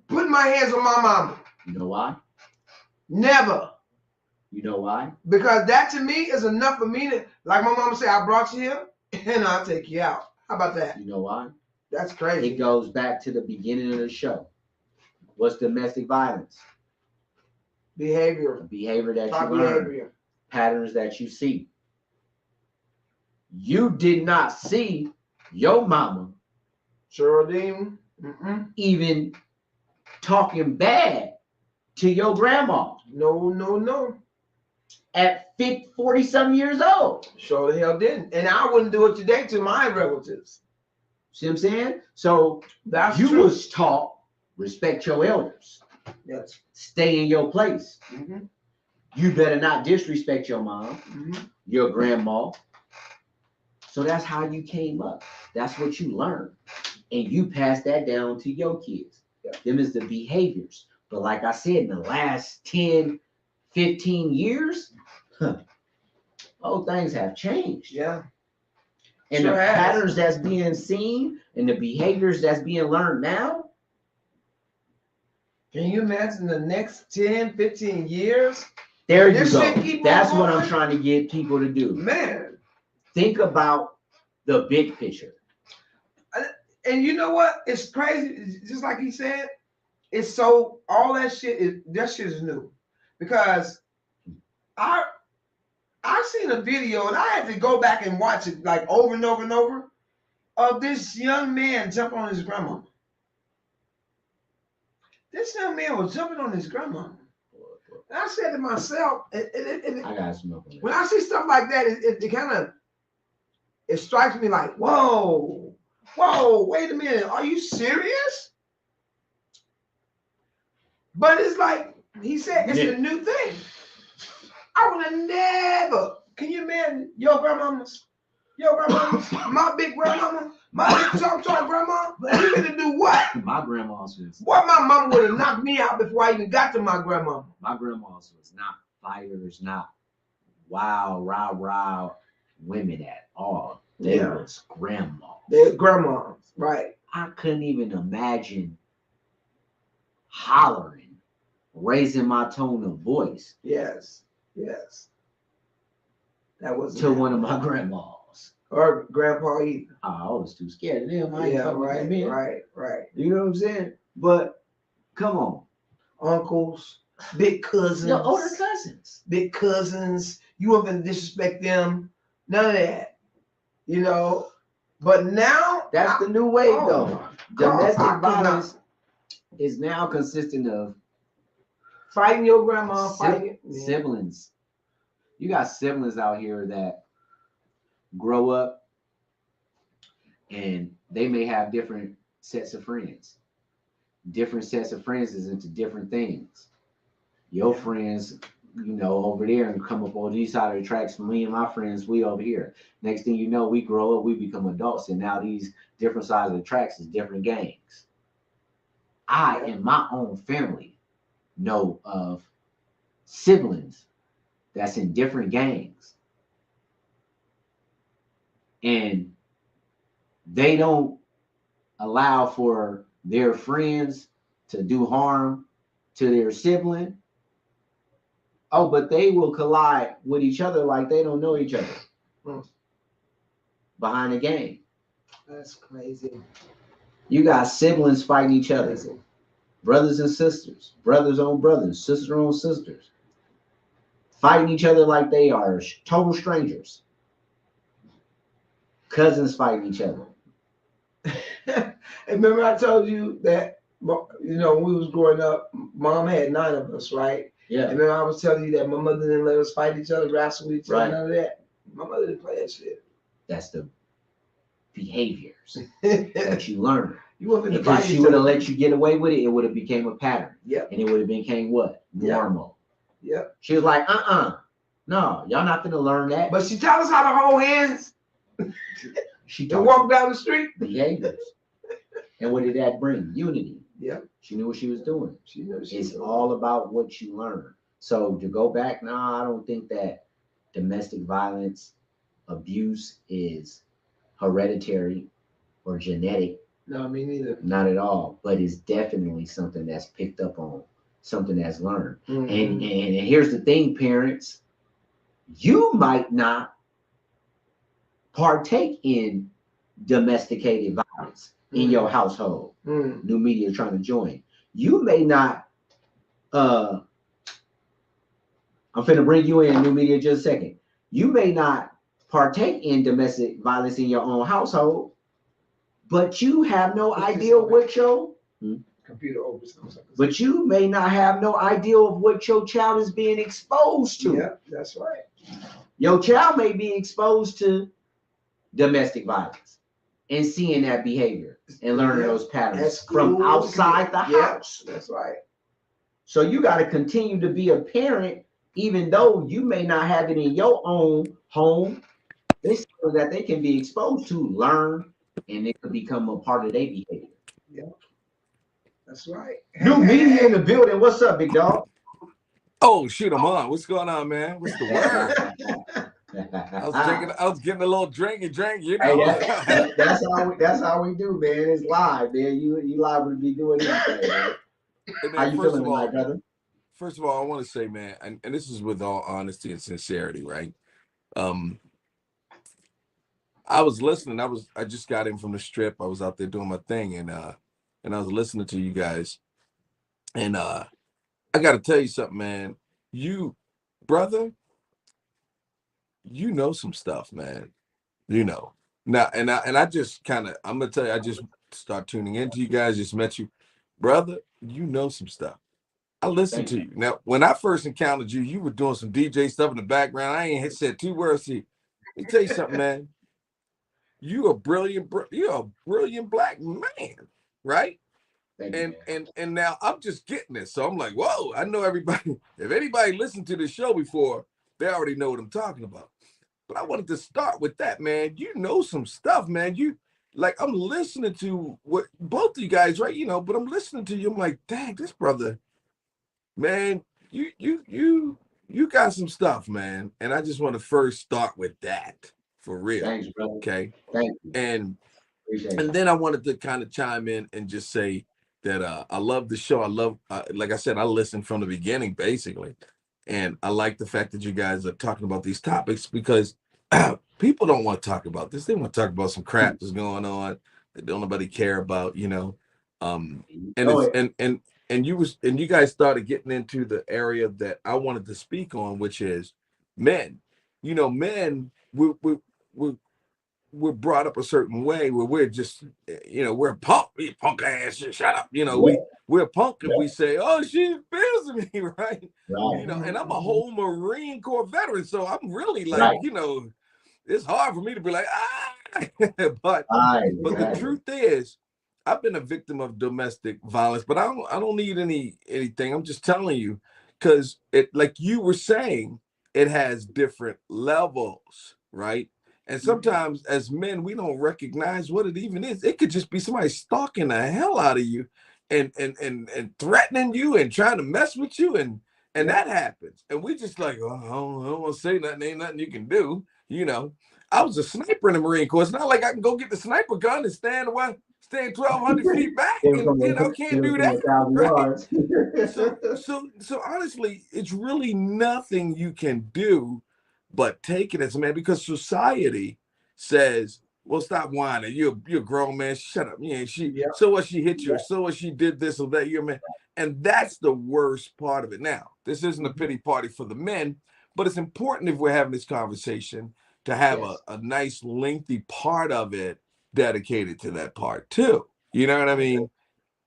putting my hands on my mama. You know why? Never. You know why? Because that to me is enough for me to, like my mama said, I brought you here and I'll take you out. How about that? You know why? That's crazy. It goes back to the beginning of the show. What's domestic violence? Behavior that you learn. Patterns that you see. You did not see your mama even talking bad to your grandma. No. At 40-some years old. Sure the hell didn't. And I wouldn't do it today to my relatives. See what I'm saying? So that's you true. was taught, respect your elders. Yes. Stay in your place. You better not disrespect your mom, your grandma. So that's how you came up. That's what you learned. And you pass that down to your kids. Them is the behaviors. But like I said, in the last 10, 15 years, things have changed. Yeah. And the patterns that's being seen and the behaviors that's being learned now. Can you imagine the next 10, 15 years? There you go. That's what I'm trying to get people to do. Man. Think about the big picture. And you know what? It's crazy. Just like he said, it's so, all that shit is new. Because I seen a video and I had to go back and watch it like over and over and over of this young man jumping on his grandma. This young man was jumping on his grandma. And I said to myself, I got smoke. when I see stuff like that, it kind of it strikes me like, whoa, wait a minute, are you serious? But it's like he said, it's a new thing. I would have never. Can you imagine your grandmamas, my big grandmama, my big talk grandma? You gonna do what? My grandma's was. What my mama would have knocked me out before I even got to my grandmama. My grandma's was not fighters, not wild, rah women at all. They was grandmas. They're grandmas, right? I couldn't even imagine hollering, raising my tone of voice. Yes. That was to one of my grandmas or grandpa either. I was too scared of them. Right. You know what I'm saying? But come on, uncles, big cousins, your older cousins, big cousins. You weren't gonna disrespect them. None of that. You know. But now that's the new way, though. Domestic violence is now consisting of fighting your grandma, fighting siblings. You got siblings out here that grow up and they may have different sets of friends. Different sets of friends is into different things. Your friends, you know, over there and come up on these side of the tracks. Me and my friends, we over here. Next thing you know, we grow up, we become adults, and now these different sides of the tracks is different gangs. I, in my own family, know of siblings that's in different gangs, and they don't allow for their friends to do harm to their sibling. Oh, but they will collide with each other like they don't know each other behind the game. That's crazy. You got siblings fighting each other, brothers and sisters, brothers on brothers, sisters on sisters, fighting each other like they are total strangers. Cousins fighting each other. And remember I told you that, you know, when we was growing up, mom had 9 of us, right? Yeah. And then I was telling you that my mother didn't let us fight each other, wrestle with each other, none of that. My mother didn't play that shit. That's the behaviors that you learn. You want to because she would have let you get away with it, it would have became a pattern. Yep. And it would have became what? Normal. Yep. She was like, no, y'all not gonna learn that. But she taught us how to hold hands. She walk down the street. Behaviors. And what did that bring? Unity. Yeah. She knew what she was doing. She knew it's all about what you learn. So to go back, I don't think that domestic violence, abuse is hereditary or genetic. No, me neither. Not at all. But it's definitely something that's picked up on, something that's learned. Mm-hmm. And here's the thing, parents, you might not partake in domesticated violence in your household. New media trying to join. You may not, I'm finna bring you in, new media, just a second. You may not partake in domestic violence in your own household, but you have no idea what your computer opens. But you may not have no idea of what your child is being exposed to. Yeah, that's right. Your child may be exposed to domestic violence and seeing that behavior and learning those patterns from outside the house. That's right. So you got to continue to be a parent, even though you may not have it in your own home. This so that they can be exposed to, learn, and it could become a part of their behavior. Yeah, that's right. New media in the building. What's up, big dog? Oh shoot, I'm on. What's going on, man? What's the word? I was getting a little drinky drink, you know. Hey, that's how we do, man. It's live, man. You liable to be doing anything, man. Hey, man, how you feeling tonight, brother? First of all, I want to say, man, and this is with all honesty and sincerity, right? I was listening. I just got in from the strip. I was out there doing my thing, and I was listening to you guys. And I got to tell you something, man. You, brother, you know some stuff, man. You know. Now, and I just kind of, I'm gonna tell you, I just start tuning into you guys. Just met you, brother. You know some stuff. I listened to you. Now, when I first encountered you, you were doing some DJ stuff in the background. I ain't said 2 words to you. Let me tell you something, man. You're a brilliant black man, right? Thank you, man. And now I'm just getting this. So I'm like, whoa, I know everybody. If anybody listened to the show before, they already know what I'm talking about. But I wanted to start with that, man. You know some stuff, man. You like I'm listening to what both of you guys, right? You know, but I'm listening to you. I'm like, dang, this brother, man, you got some stuff, man. And I just want to first start with that for real. Thanks, brother. Okay. Thank you. And Appreciate and it. then I wanted to kind of chime in and just say that I love the show. I love, like I said, I listened from the beginning, basically. And I like the fact that you guys are talking about these topics because people don't want to talk about this. They want to talk about some crap that's going on that don't nobody care about, you know. And Oh, it's and you guys started getting into the area that I wanted to speak on, which is men. You know, men we're brought up a certain way where we're just, you know, we're punk, we punk ass, shut up. You know, we're punk if we say, oh, she feels me, right? You know, and I'm a whole Marine Corps veteran, so I'm really like, you know, it's hard for me to be like, ah, but the truth is, I've been a victim of domestic violence, but I don't need anything. I'm just telling you, because it, like you were saying, it has different levels, right? And sometimes as men, we don't recognize what it even is. It could just be somebody stalking the hell out of you and threatening you and trying to mess with you. And that happens. And we just like, oh, I don't want to say nothing. Ain't nothing you can do. You know, I was a sniper in the Marine Corps. It's not like I can go get the sniper gun and stand 1,200 feet back and, you know, can't do that. Right? So honestly, it's really nothing you can do but take it as a man, because society says, well, stop whining. You're a grown man. Shut up. Yeah, so what, she hit you, or so what, she did this or that, you're a man. And that's the worst part of it. Now, this isn't a pity party for the men, but it's important if we're having this conversation to have a nice lengthy part of it dedicated to that part too. You know what I mean?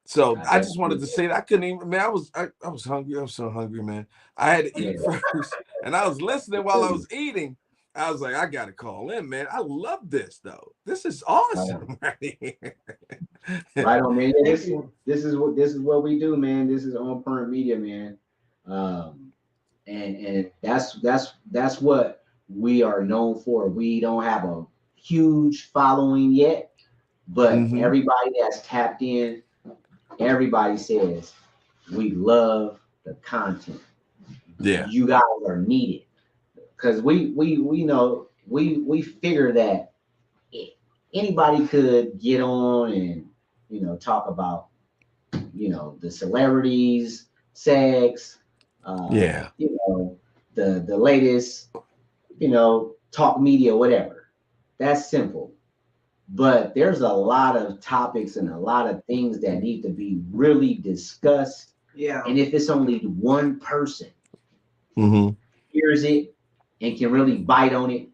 So I just wanted to say that I couldn't even, man, I was hungry. I was so hungry, man. I had to eat first. And I was listening while I was eating. I was like, I gotta call in, man. I love this though. This is awesome. Right on, man. Yeah, this is what we do, man. This is on Current Media, man. And that's what we are known for. We don't have a huge following yet, but everybody that's tapped in, everybody says we love the content. Yeah, you guys are needed, because we know we figure that anybody could get on and, you know, talk about, you know, the celebrities, sex, you know, the latest, you know, talk media, whatever. That's simple. But there's a lot of topics and a lot of things that need to be really discussed. Yeah. And if it's only one person hears it and can really bite on it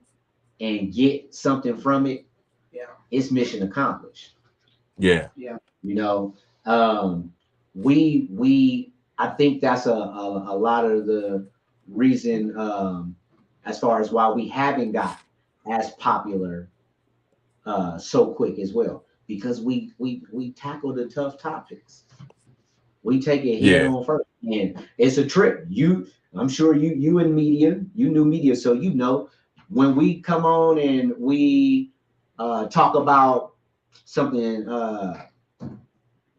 and get something from it, it's mission accomplished. Yeah. You know, I think that's a lot of the reason, as far as why we haven't got as popular so quick as well, because we tackle the tough topics. We take it head on first, and it's a trip. I'm sure you in media, you knew media, so you know when we come on and we talk about something,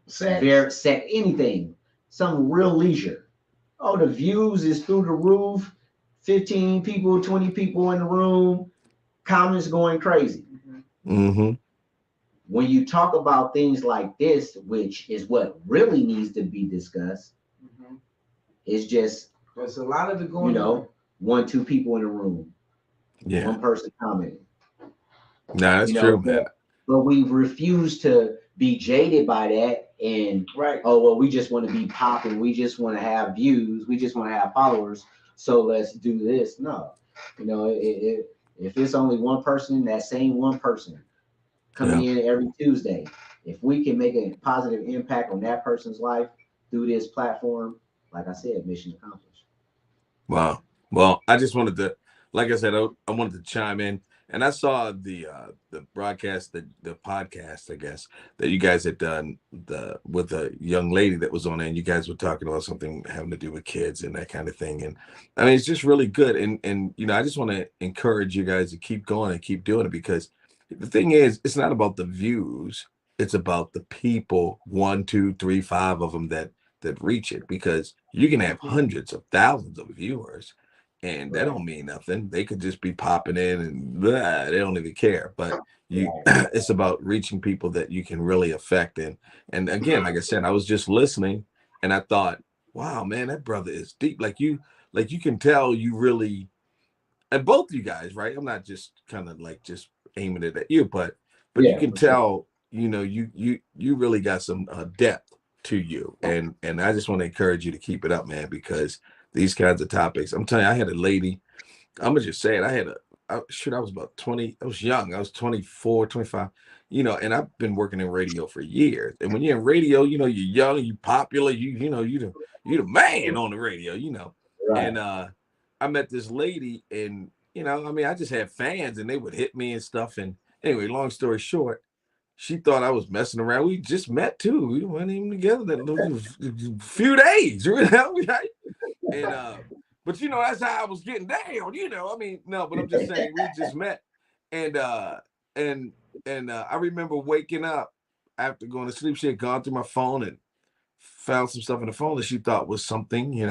sex, anything, some real leisure. Oh, the views is through the roof. 15 people, 20 people in the room, comments going crazy. When you talk about things like this, which is what really needs to be discussed, it's just, there's a lot of it going, you know, 1-2 people in the room, one person commenting. No, that's true, man. But we refuse to be jaded by that and oh well, we just want to be popping, we just want to have views, we just want to have followers, so let's do this. No, you know, if it's only one person, that same one person coming in every Tuesday, if we can make a positive impact on that person's life through this platform, like I said, mission accomplished. Wow. Well, I just wanted to, like I said, I wanted to chime in, and I saw the broadcast, the podcast, I guess, that you guys had done with a young lady that was on there, and you guys were talking about something having to do with kids and that kind of thing. And I mean, it's just really good. And I just want to encourage you guys to keep going and keep doing it, because the thing is, it's not about the views, it's about the people, 1, 2, 3, 5 of them that reach it, because you can have hundreds of thousands of viewers and that don't mean nothing. They could just be popping in and blah, they don't even care. But it's about reaching people that you can really affect. And again, like I said, I was just listening and I thought, wow, man, that brother is deep. Like you can tell you really, and both you guys, right? I'm not just kind of like just aiming it at you, but you can tell, you really got some depth to you, and I just want to encourage you to keep it up, man, because these kinds of topics, I'm telling you, I had a lady, I'm gonna just say it, I was about 20, I was young, I was 24, 25, and I've been working in radio for years, and when you're in radio, you're young, you popular, you the man on the radio, and I met this lady, and I mean, I just had fans and they would hit me and stuff, and anyway, long story short, she thought I was messing around. We just met too. We weren't even together that few days, right? And but that's how I was getting down, I mean, no, but I'm just saying we just met. And I remember waking up after going to sleep. She had gone through my phone and found some stuff in the phone that she thought was something,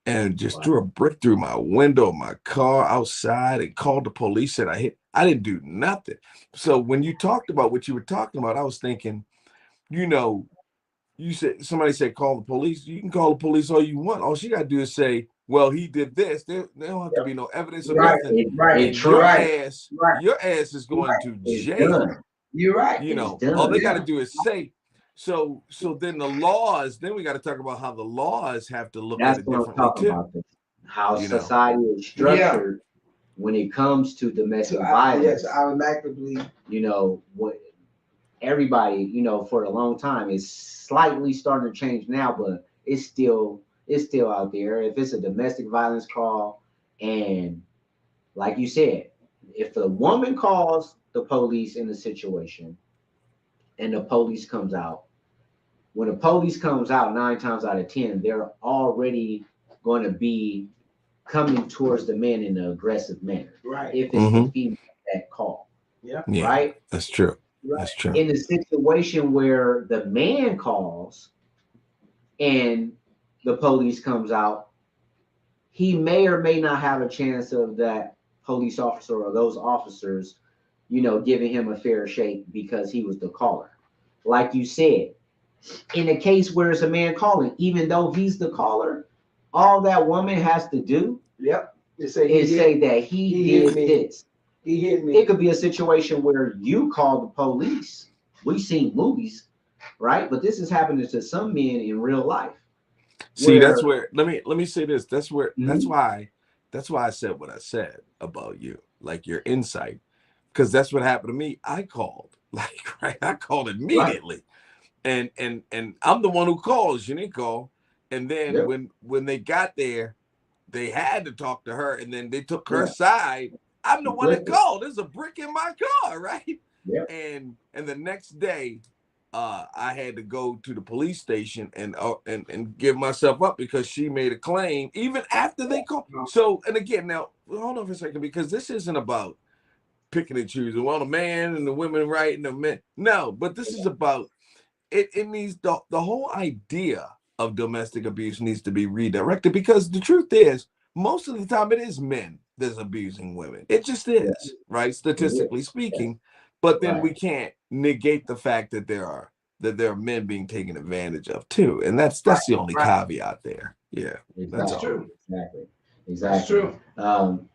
and just threw a brick through my window of my car outside and called the police. Said I didn't do nothing. So when you talked about what you were talking about, I was thinking, you said, somebody said call the police. You can call the police all you want. All she got to do is say, well, he did this. There don't have to be no evidence or nothing. And your ass is going to jail. You're right. All they got to do is say. So then the laws, then we got to talk about how the laws have to look at it differently too. About this. How society is structured when it comes to domestic violence. Yes, automatically. What everybody, for a long time is slightly starting to change now, but it's still out there. If it's a domestic violence call, and like you said, if the woman calls the police in the situation and the police comes out, when the police comes out, 9 times out of 10, they're already going to be coming towards the man in an aggressive manner. Right. If it's the female that call. Yeah. Right. That's true. Right. That's true. In the situation where the man calls and the police comes out, he may or may not have a chance of that police officer or those officers, giving him a fair shake because he was the caller. Like you said, in a case where it's a man calling, even though he's the caller, all that woman has to do is say that he did this. He hit me. It could be a situation where you call the police. We've seen movies, right? But this is happening to some men in real life. See, that's where let me say this. That's where that's why I said what I said about you, like your insight, because that's what happened to me. I called, I called immediately. Right. And I'm the one who calls. You didn't call. And then when they got there, they had to talk to her, and then they took her side. I'm the one that called. There's a brick in my car, right? Yeah. And the next day, I had to go to the police station and give myself up because she made a claim even after they called. So, and again, now hold on for a second, because this isn't about picking and choosing. Well, the man and the women, right, and the men. No, but this is about it needs the whole idea of domestic abuse needs to be redirected, because the truth is, most of the time it is men that's abusing women. It just is, right? Statistically speaking. But then we can't negate the fact that there are men being taken advantage of too. And that's the only caveat there. Yeah. That's true. Exactly. That's true.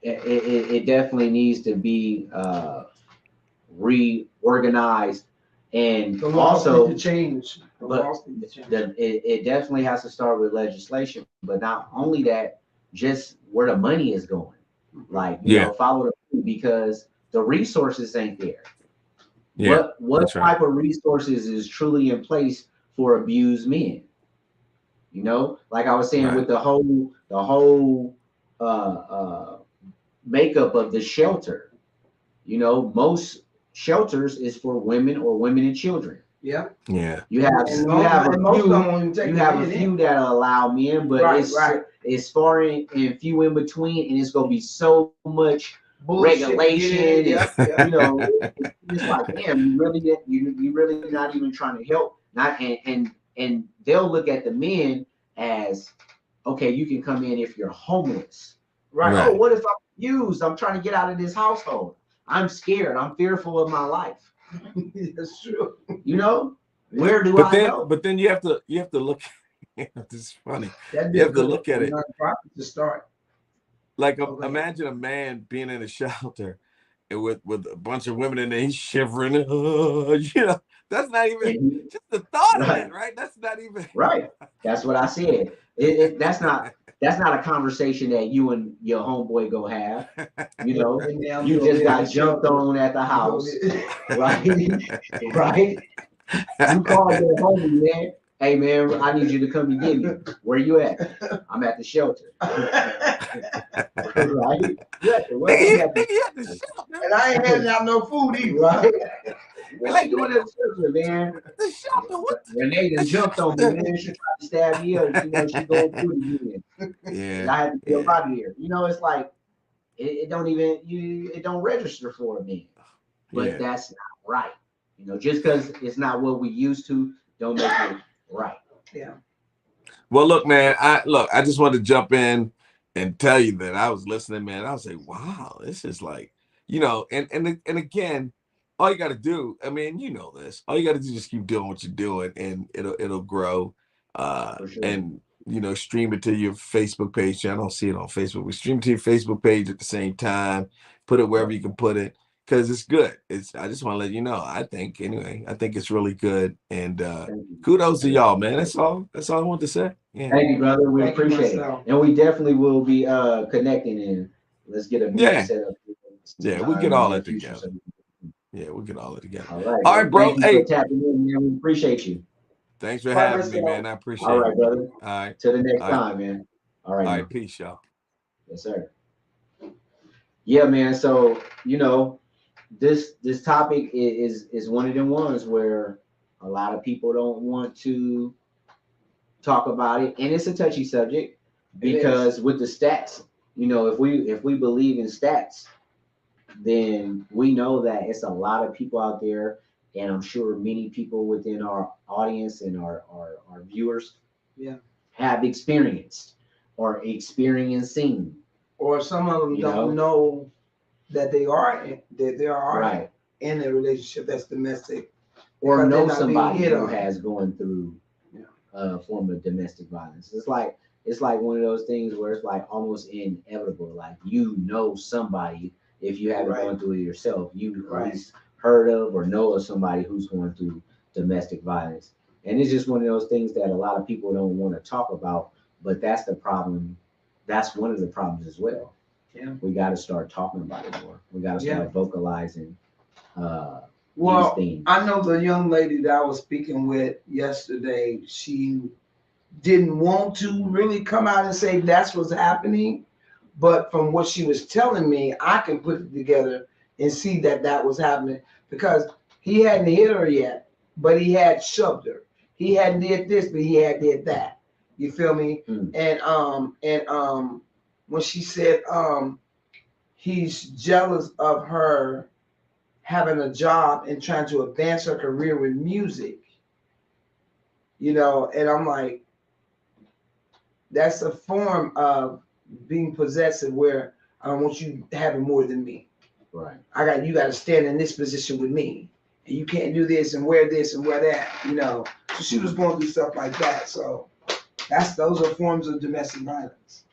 It definitely needs to be reorganized, and the laws also need to change. It definitely has to start with legislation. But not only that, just where the money is going. Like, follow the money, because the resources ain't there. Yeah. What type of resources is truly in place for abused men? You know, like I was saying Right. with the whole makeup of the shelter. You know, most shelters is for women or women and children. Yeah. Yeah. You have And you have a most of them few won't even take you have men a in. few that allow men, but Right, right. it's far and few in between, and it's gonna be so much Bullshit to get regulation. in. Yep, yep. You know, it's like, damn, you really not even trying to help. Not and they'll look at the men as, okay, you can come in if you're homeless. Right. Oh, Right. what if I'm used? I'm trying to get out of this household. I'm scared. I'm fearful of my life. That's true. You know, where do But I then, go? but then you have to look. This is funny. That'd be You a have to good look at it nonprofit to start. like Oh, go ahead. imagine a man being in a shelter and with a bunch of women in there, he's shivering. You know, that's not even just the thought of Right, that, right? That's not even right. That's what I said. That's not a conversation that you and your homeboy go have. You know, And now you go just in got the jumped shelter. on at the You go house, in- right? Right. You call your homie, man. Hey, man, I need you to come to get me. Where you at? I'm at the shelter. Right? You at the what? I'm at Nigga, the you at the shelter. and I ain't handing out no food either. right. Be What like, you doing at the shelter, man? the shelter. What? Renee The done jumped on me, shelter. man. She tried to stab me up. You know, she going through it again. And Yeah. I had to get Yeah. out of here. You know, it's like it don't even it don't register for me. But Yeah. that's not right. You know, just because it's not what we used to, don't make it right. Yeah. Well, look, man. I just want to jump in and tell you that I was listening, man. I was like, wow, this is like, and again, all you got to do. I mean, you know this. All you got to do is just keep doing what you're doing, and it'll grow. For sure. And stream it to your Facebook page. I don't see it on Facebook. We stream it to your Facebook page at the same time. Put it wherever you can put it because it's good. I just want to let you know. I think it's really good. And kudos to y'all, man. That's all. That's all I want to say. Yeah. Thank you, brother. We Thank you, appreciate it. Marcel. And we definitely will be connecting and let's get a meeting Yeah. set up. Yeah, we get all that together. Yeah, we get all that together. All right. All right, bro. Thank you Hey, for tapping in, man. We appreciate you. thanks for Bye, having me, Marcel. man. I appreciate All right, it. brother. All right. Till the next All right. time, man. All right. All now. right. Peace, y'all. Yes, sir. Yeah, man. So, this topic is one of them ones where a lot of people don't want to talk about it, and it's a touchy subject because with the stats, if we believe in stats, then we know that it's a lot of people out there, and I'm sure many people within our audience and our viewers Yeah. have experienced or experiencing. Or some of them You don't know that they are Right. in a relationship that's domestic. Or Because they're know not somebody being hit who on. has gone through a form of domestic violence. It's like one of those things where it's like almost inevitable. Like somebody, if you haven't Right. gone through it yourself, you Right. at least heard of or know of somebody who's going through domestic violence. And it's just one of those things that a lot of people don't want to talk about, but that's the problem. That's one of the problems as well. Yeah. We got to start talking about it more. We got to start vocalizing Well, these things. I know the young lady that I was speaking with yesterday, she didn't want to really come out and say that's what's happening. But from what she was telling me, I can put it together and see that was happening because he hadn't hit her yet, but he had shoved her. He hadn't did this, but he had did that. You feel me? And when she said he's jealous of her having a job and trying to advance her career with music, and I'm like, that's a form of being possessive where I don't want you having more than me. Right. You got to stand in this position with me, and you can't do this and wear this and wear that, So she was going through stuff like that. So those are forms of domestic violence.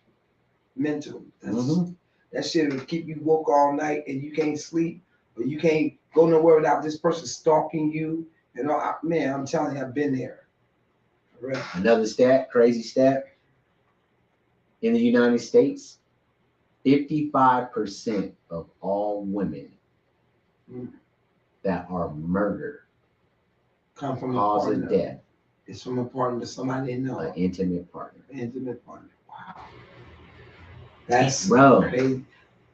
Mental. That shit will keep you woke all night and you can't sleep, or you can't go nowhere without this person stalking you. Man, I'm telling you, I've been there. Right. Another crazy stat. In the United States, 55% of all women that are murdered, come from cause of death, It's from a partner to somebody they know. An intimate partner. Intimate partner. Wow. That's Bro. crazy.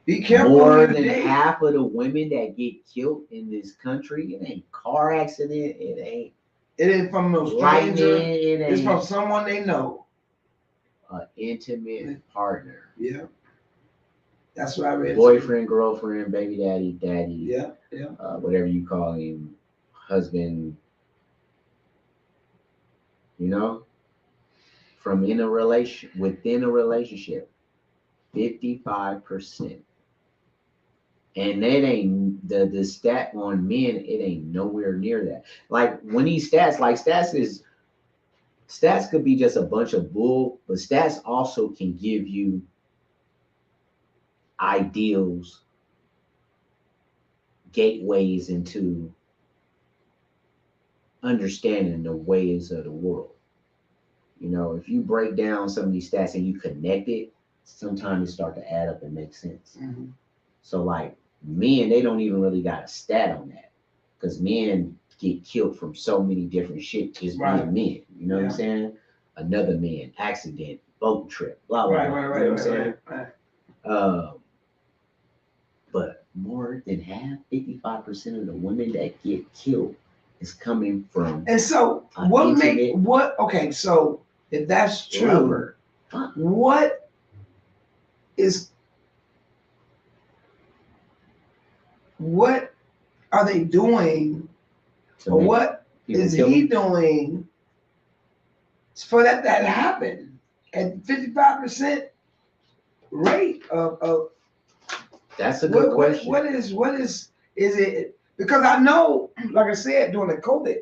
Be careful. More than half of the women that get killed in this country, it ain't car accident, it ain't from no lightning, stranger. It's from someone they know. An intimate partner. Yeah. That's what I read. Boyfriend, girlfriend, baby daddy, daddy. Yeah. Whatever you call him, husband. You know, from within a relationship, 55%. And that ain't the stat on men, it ain't nowhere near that. Like when these stats could be just a bunch of bull, but stats also can give you ideals, gateways into understanding the ways of the world. You know, if you break down some of these stats and you connect it, sometimes it start to add up and make sense. Mm-hmm. So like men, they don't even really got a stat on that because men get killed from so many different shit just being men. You know what I'm saying? Another man, accident, boat trip, blah, blah, blah. You know what I'm saying? But more than half, 55% of the women that get killed is coming from. And so okay, so if that's true, what are they doing, or what is he doing for that to happen at 55% rate of? That's a good question. What is it? Because I know, like I said, during the COVID,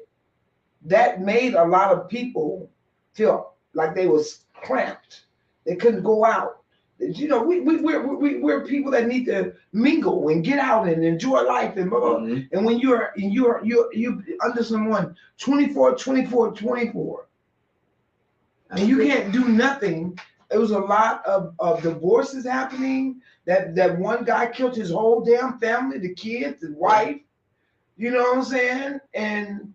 that made a lot of people feel like they was cramped. They couldn't go out. You know, we're people that need to mingle and get out and enjoy life and blah, blah. Mm-hmm. And when you're under someone 24, and you can't do nothing. It was a lot of divorces happening. That one guy killed his whole damn family, the kids, the wife. You know what I'm saying? And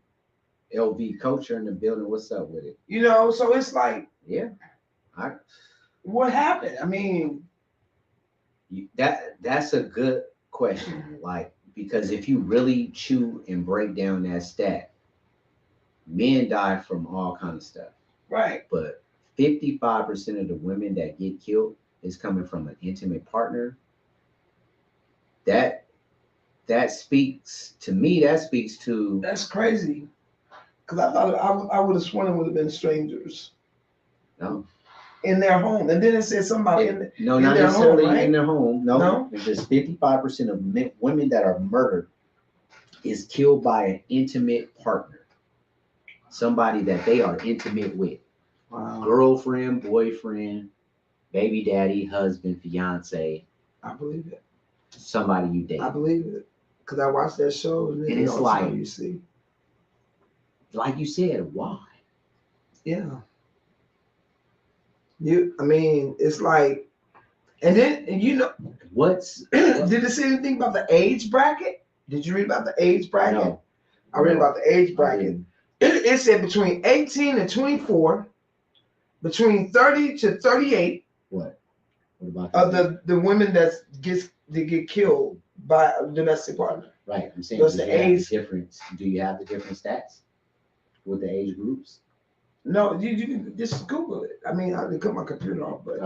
LV culture in the building. What's up with it? You know, so it's like, what happened? I mean, that's a good question. Like, because if you really chew and break down that stat, men die from all kind of stuff. Right. But 55% of the women that get killed is coming from an intimate partner. That speaks to me. That's crazy. Because I thought I would have sworn it would have been strangers. No. In their home, and then it said somebody not necessarily home, right? In their home. No. It's just 55% of women that are murdered is killed by an intimate partner, somebody that they are intimate with. Wow. Girlfriend, boyfriend, baby daddy, husband, fiance. I believe it. Somebody you date. I believe it because I watched that show and it's like you see, like you said, why? Yeah. I mean, it's like, and then you know, did it say anything about the age bracket? Did you read about the age bracket? No. I read about the age bracket. It said between 18 and 24, between 30 to 38. What about the women that get killed by a domestic partner? Right. I'm saying, do you have the different stats with the age groups? No, you can just Google it. I mean, I didn't cut my computer off, but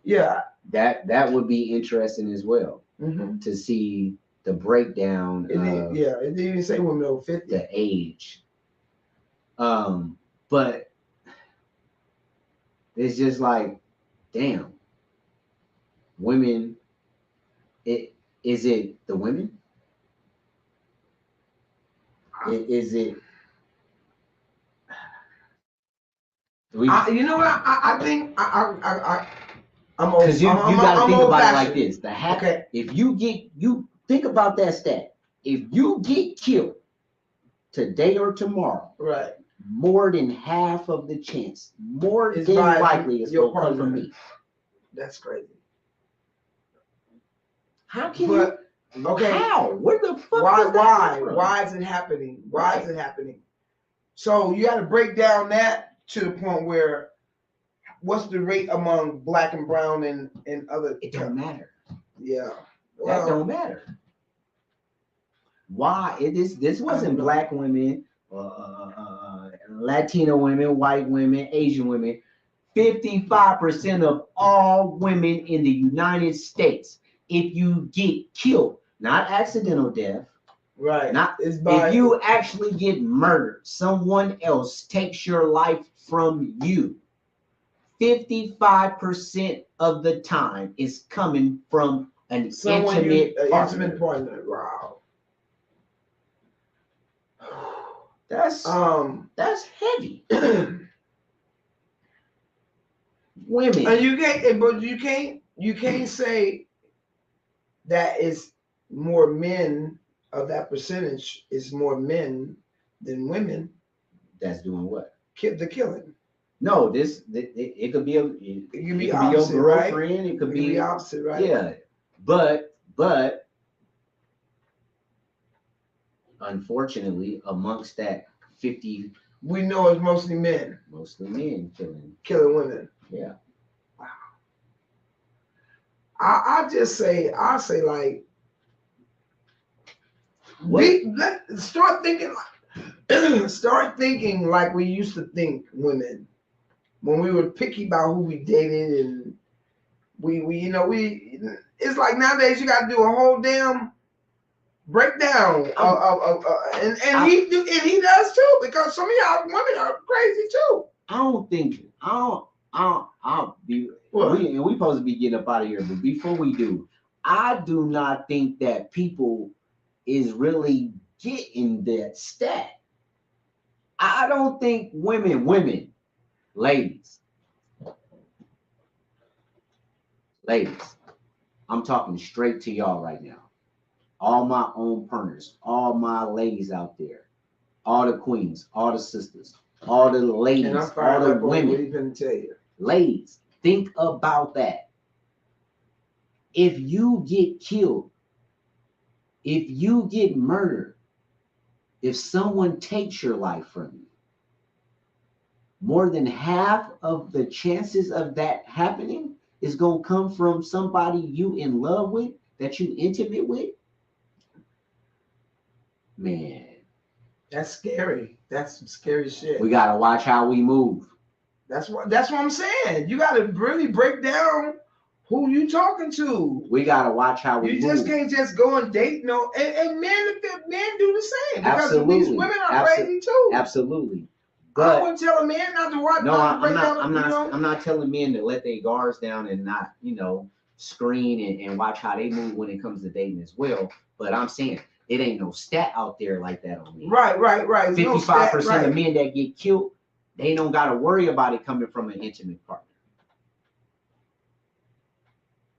yeah, that would be interesting as well, to see the breakdown. It didn't even say women over 50. The age, but it's just like, damn, women. Is it the women? Is it? You know what? I think I'm because you got to think about it like this. If you think about that stat, if you get killed today or tomorrow, right, more than half of the chance, more than likely, is going to come from me. That's crazy. How can you? Okay. How? Where the fuck? Why is it happening? Why is it happening? So you got to break down that to the point where what's the rate among black and brown and other? It don't matter. Yeah. That don't matter. Why? This wasn't black women, Latino women, white women, Asian women. 55% of all women in the United States, if you get killed, not accidental death, right? Not it's by, if you actually get murdered, someone else takes your life from you. 55% of the time is coming from an intimate partner. Wow. That's heavy. Women. And you can't say that is more men of that percentage is more men than women. That's doing what? The killing. No, it could be your girlfriend. Right? It could be opposite, right? Yeah, but unfortunately, amongst that 50, we know it's mostly men. Mostly men killing women. Yeah. Wow. I say like start thinking like we used to think women when we were picky about who we dated, and we it's like nowadays you got to do a whole damn breakdown and he does too, because some of y'all women are crazy too. I'll be we supposed to be getting up out of here, but before we do, I do not think that people is really getting that stat. I don't think women, ladies, I'm talking straight to y'all right now. All my own partners, all my ladies out there, all the queens, all the sisters, all the ladies, all the women. Ladies, think about that. If you get killed, if you get murdered, if someone takes your life from you, more than half of the chances of that happening is going to come from somebody you in love with, that you intimate with. Man, that's scary. That's some scary shit. We got to watch how we move. That's what I'm saying. You got to really break down who you talking to. We got to watch how we move. You just can't just go and date and men do the same. Because Absolutely. These women are crazy too. Absolutely. But I wouldn't tell a man not to watch. No, I'm not telling men to let their guards down and not, screen and watch how they move when it comes to dating as well. But I'm saying it ain't no stat out there like that on me. Right. 55% of men that get killed, they don't got to worry about it coming from an intimate partner.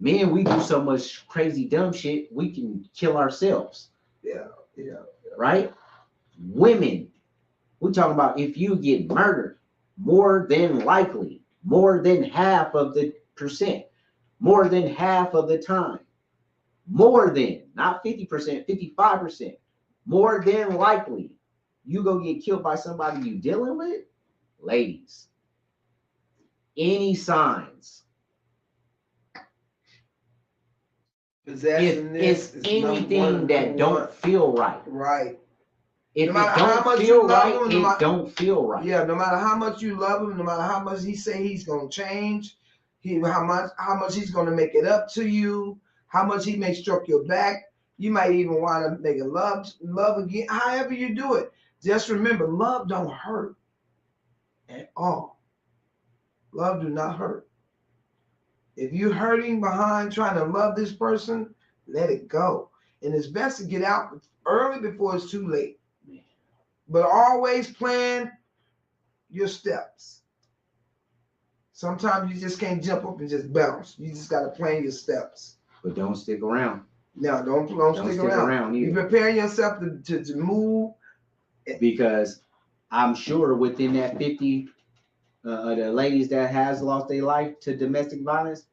Men, we do so much crazy dumb shit, we can kill ourselves. Yeah. Right? Women, we're talking about if you get murdered, more than likely, more than half of the percent, more than half of the time, more than, not 50%, 55%, more than likely, you go get killed by somebody you dealing with. Ladies, any signs? If it's anything that don't feel right. Right. If it don't feel right, it don't feel right. Yeah, no matter how much you love him, no matter how much he say he's gonna change, how much he's gonna make it up to you, how much he may stroke your back, you might even want to make a love again. However you do it, just remember, love don't hurt at all. Love do not hurt. If you're hurting behind trying to love this person, let it go. And it's best to get out early before it's too late. But always plan your steps. Sometimes you just can't jump up and just bounce. You just got to plan your steps. But don't stick around. No, don't stick around. You prepare yourself to move. Because I'm sure within that 50, the ladies that has lost their life to domestic violence,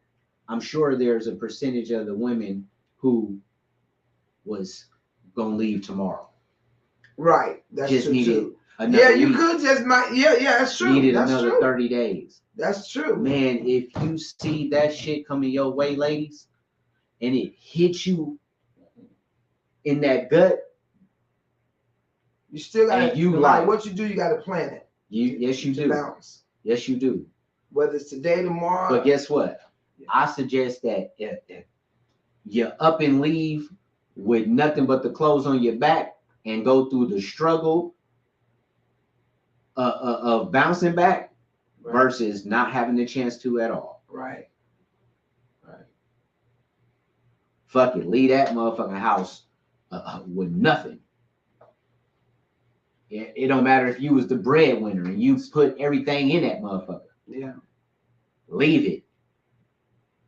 I'm sure there's a percentage of the women who was going to leave tomorrow. Right. That's just true needed too. another you week. could just that's true. Needed That's another true. 30 days. That's true. Man, if you see that shit coming your way, ladies, and it hits you in that gut, You still got to, no matter like what you do, you got to plan it. Yes, you do. Bounce. Yes, you do. Whether it's today, tomorrow. But guess what? I suggest that if you up and leave with nothing but the clothes on your back and go through the struggle of bouncing back versus not having the chance to at all. Right. Fuck it. Leave that motherfucking house with nothing. It don't matter if you was the breadwinner and you put everything in that motherfucker. Yeah. Leave it.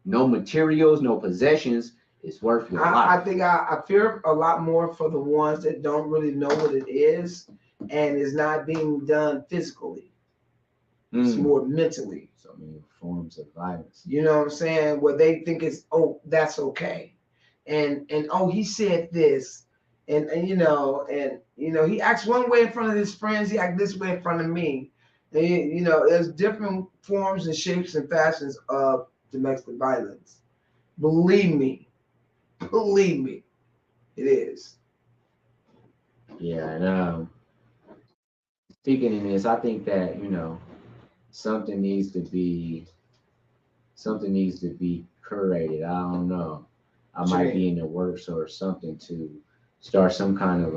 No materials, no possessions. It's worth your life. I think I fear a lot more for the ones that don't really know what it is and is not being done physically. It's more mentally. So many forms of violence. You know what I'm saying? Where they think it's, oh, that's okay. And oh, he said this. And he acts one way in front of his friends, he acts this way in front of me. And, there's different forms and shapes and fashions of domestic violence. Believe me, it is. Yeah, and speaking of this, I think that something needs to be curated. I don't know. I might be in the works or something to start some kind of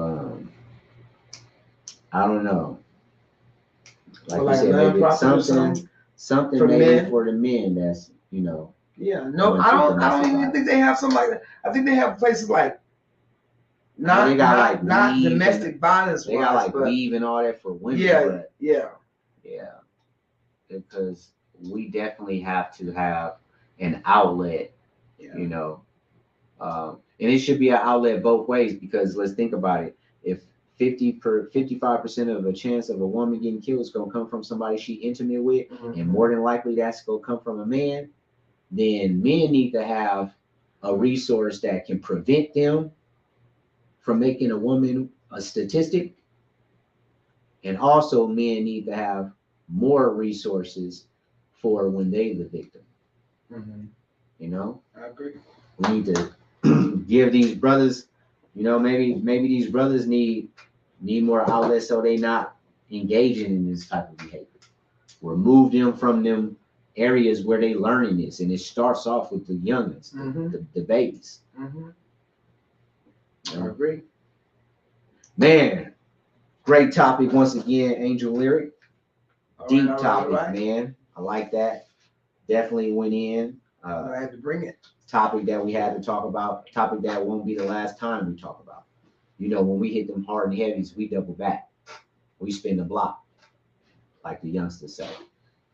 I don't know. Like you said, maybe something maybe for the men that's Yeah, no, I don't even think they have something like that. I think they have places like not domestic violence. They got like weave and all that for women. Yeah. Because we definitely have to have an outlet, and it should be an outlet both ways. Because let's think about it: if 55% of a chance of a woman getting killed is gonna come from somebody she intimate with, and more than likely that's gonna come from a man, then men need to have a resource that can prevent them from making a woman a statistic. And also men need to have more resources for when they the victim. I agree. We need to give these brothers, maybe these brothers need more outlets so they not engaging in this type of behavior. Remove them from them areas where they learning this, and it starts off with the youngest, the babies. I agree. Man, great topic once again, Angel Lyric. Deep topic, man. I like that. Definitely went in. I had to bring it. Topic that we had to talk about. Topic that won't be the last time we talk about. When we hit them hard and heavies, we double back. We spin the block, like the youngsters say.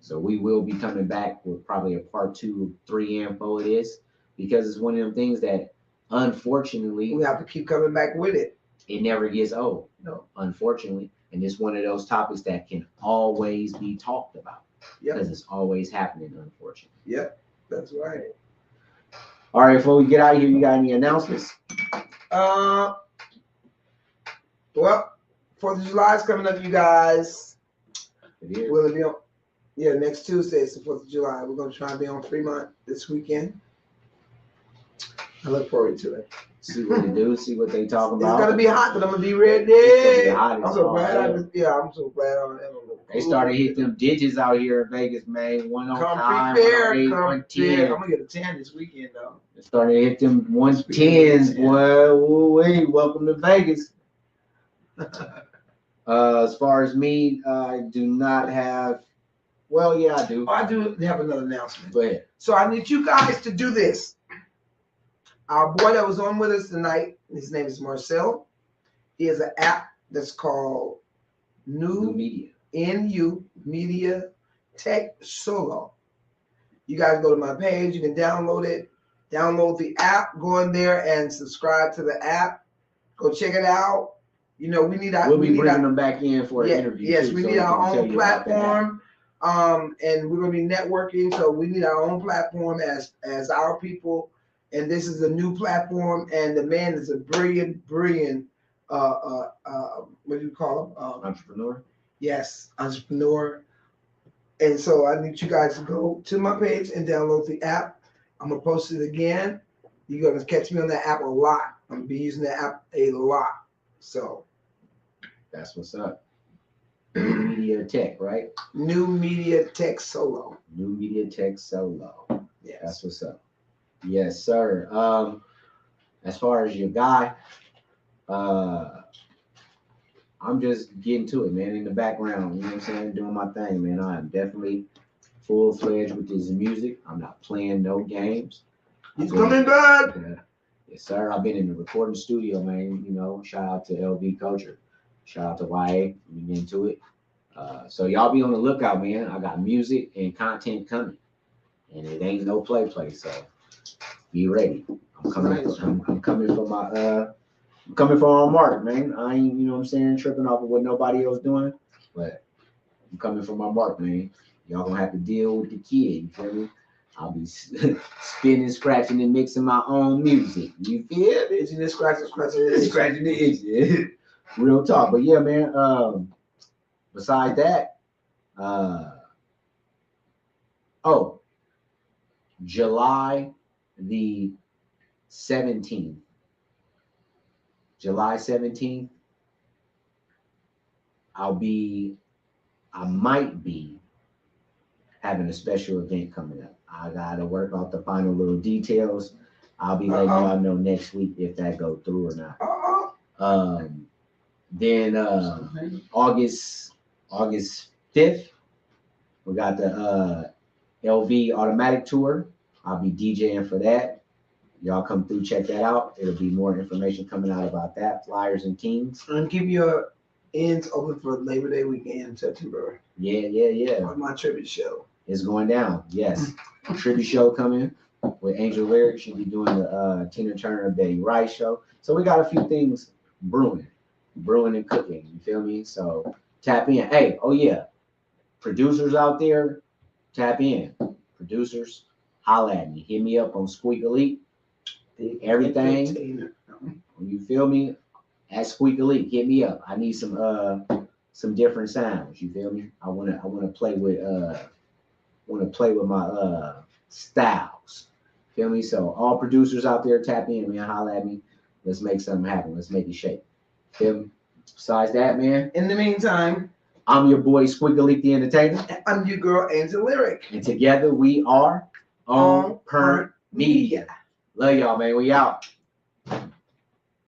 So we will be coming back with probably a part 2, 3, and 4 of this, because it's one of them things that, unfortunately, we have to keep coming back with it. It never gets old. No. Unfortunately. And it's one of those topics that can always be talked about. Because it's always happening, unfortunately. Yep, that's right. All right, before we get out of here, you got any announcements? Well, 4th of July is coming up, you guys. It is. Will it be on? Yeah, next Tuesday is the 4th of July. We're going to try and be on Fremont this weekend. I look forward to it. See what they do, see what they talk about. It's going to be hot, but I'm going to be ready. I'm so glad I'm so glad I'm They started hitting them digits out here in Vegas, man. 109, prepare, 108, 110. I'm going to get a 10 this weekend, though. They started to hit them 110s, boy. Hey, welcome to Vegas. As far as me, I do not have. Well, yeah, I do. Oh, I do have another announcement. Go ahead. So I need you guys to do this. Our boy that was on with us tonight, his name is Marcel. He has an app that's called New Media. NU Media Tech Solo. You guys go to my page. You can download it. Download the app. Go in there and subscribe to the app. Go check it out. We need our. We'll be bringing them back in for an interview. Yes, too, we so need our own platform. And we're gonna be networking. So we need our own platform as our people. And this is a new platform. And the man is a brilliant what do you call them? Entrepreneur. Yes, entrepreneur. And so I need you guys to go to my page and download the app. I'm gonna post it again. You're gonna catch me on that app a lot. I'm gonna be using that app a lot. So that's what's up. New Media Tech, right? New Media Tech Solo. New Media Tech Solo. Yes. That's what's up. Yes, sir. As far as your guy, I'm just getting to it, man, in the background. You know what I'm saying? Doing my thing, man. I am definitely full-fledged with this music. I'm not playing no games. He's coming back. Yes, sir. I've been in the recording studio, man. You know, shout out to LV Culture. Shout out to YA. We get into it. So y'all be on the lookout, man. I got music and content coming. And it ain't no play. So be ready. I'm coming for my I'm coming for my mark, man. I ain't, you know what I'm saying, tripping off of what nobody else doing. But I'm coming for my mark, man. Y'all gonna have to deal with the kid, you feel me? I'll be spinning, scratching, and mixing my own music. You feel me? Itching and scratching, Scratching the itch. Real talk. But yeah, man, besides that, July the 17th. July 17th, I might be having a special event coming up. I gotta work out the final little details. I'll be letting y'all know next week if that goes through or not. Then August 5th, we got the LV Automatic Tour. I'll be DJing for that. Y'all come through, check that out. It'll be more information coming out about that. Flyers and Kings. And keep your ends open for Labor Day weekend in September. Yeah. On my tribute show. It's going down. Yes. Tribute show coming with Angel Lyric. She'll be doing the Tina Turner Betty Rice show. So we got a few things brewing and cooking. You feel me? So tap in. Hey, oh yeah. Producers out there, tap in. Producers, holla at me. Hit me up on Squeak Elite. Everything. You feel me? At Squeak Elite, hit me up. I need some different sounds. You feel me? I wanna play with my styles. Feel me? So all producers out there, tap in, man. Holla at me. Let's make something happen. Let's make it shake. Feel me? Besides that, man. In the meantime, I'm your boy Squeak Elite the Entertainer. I'm your girl Angel Lyric. And together we are On Pernt Media. Love y'all, man. We out.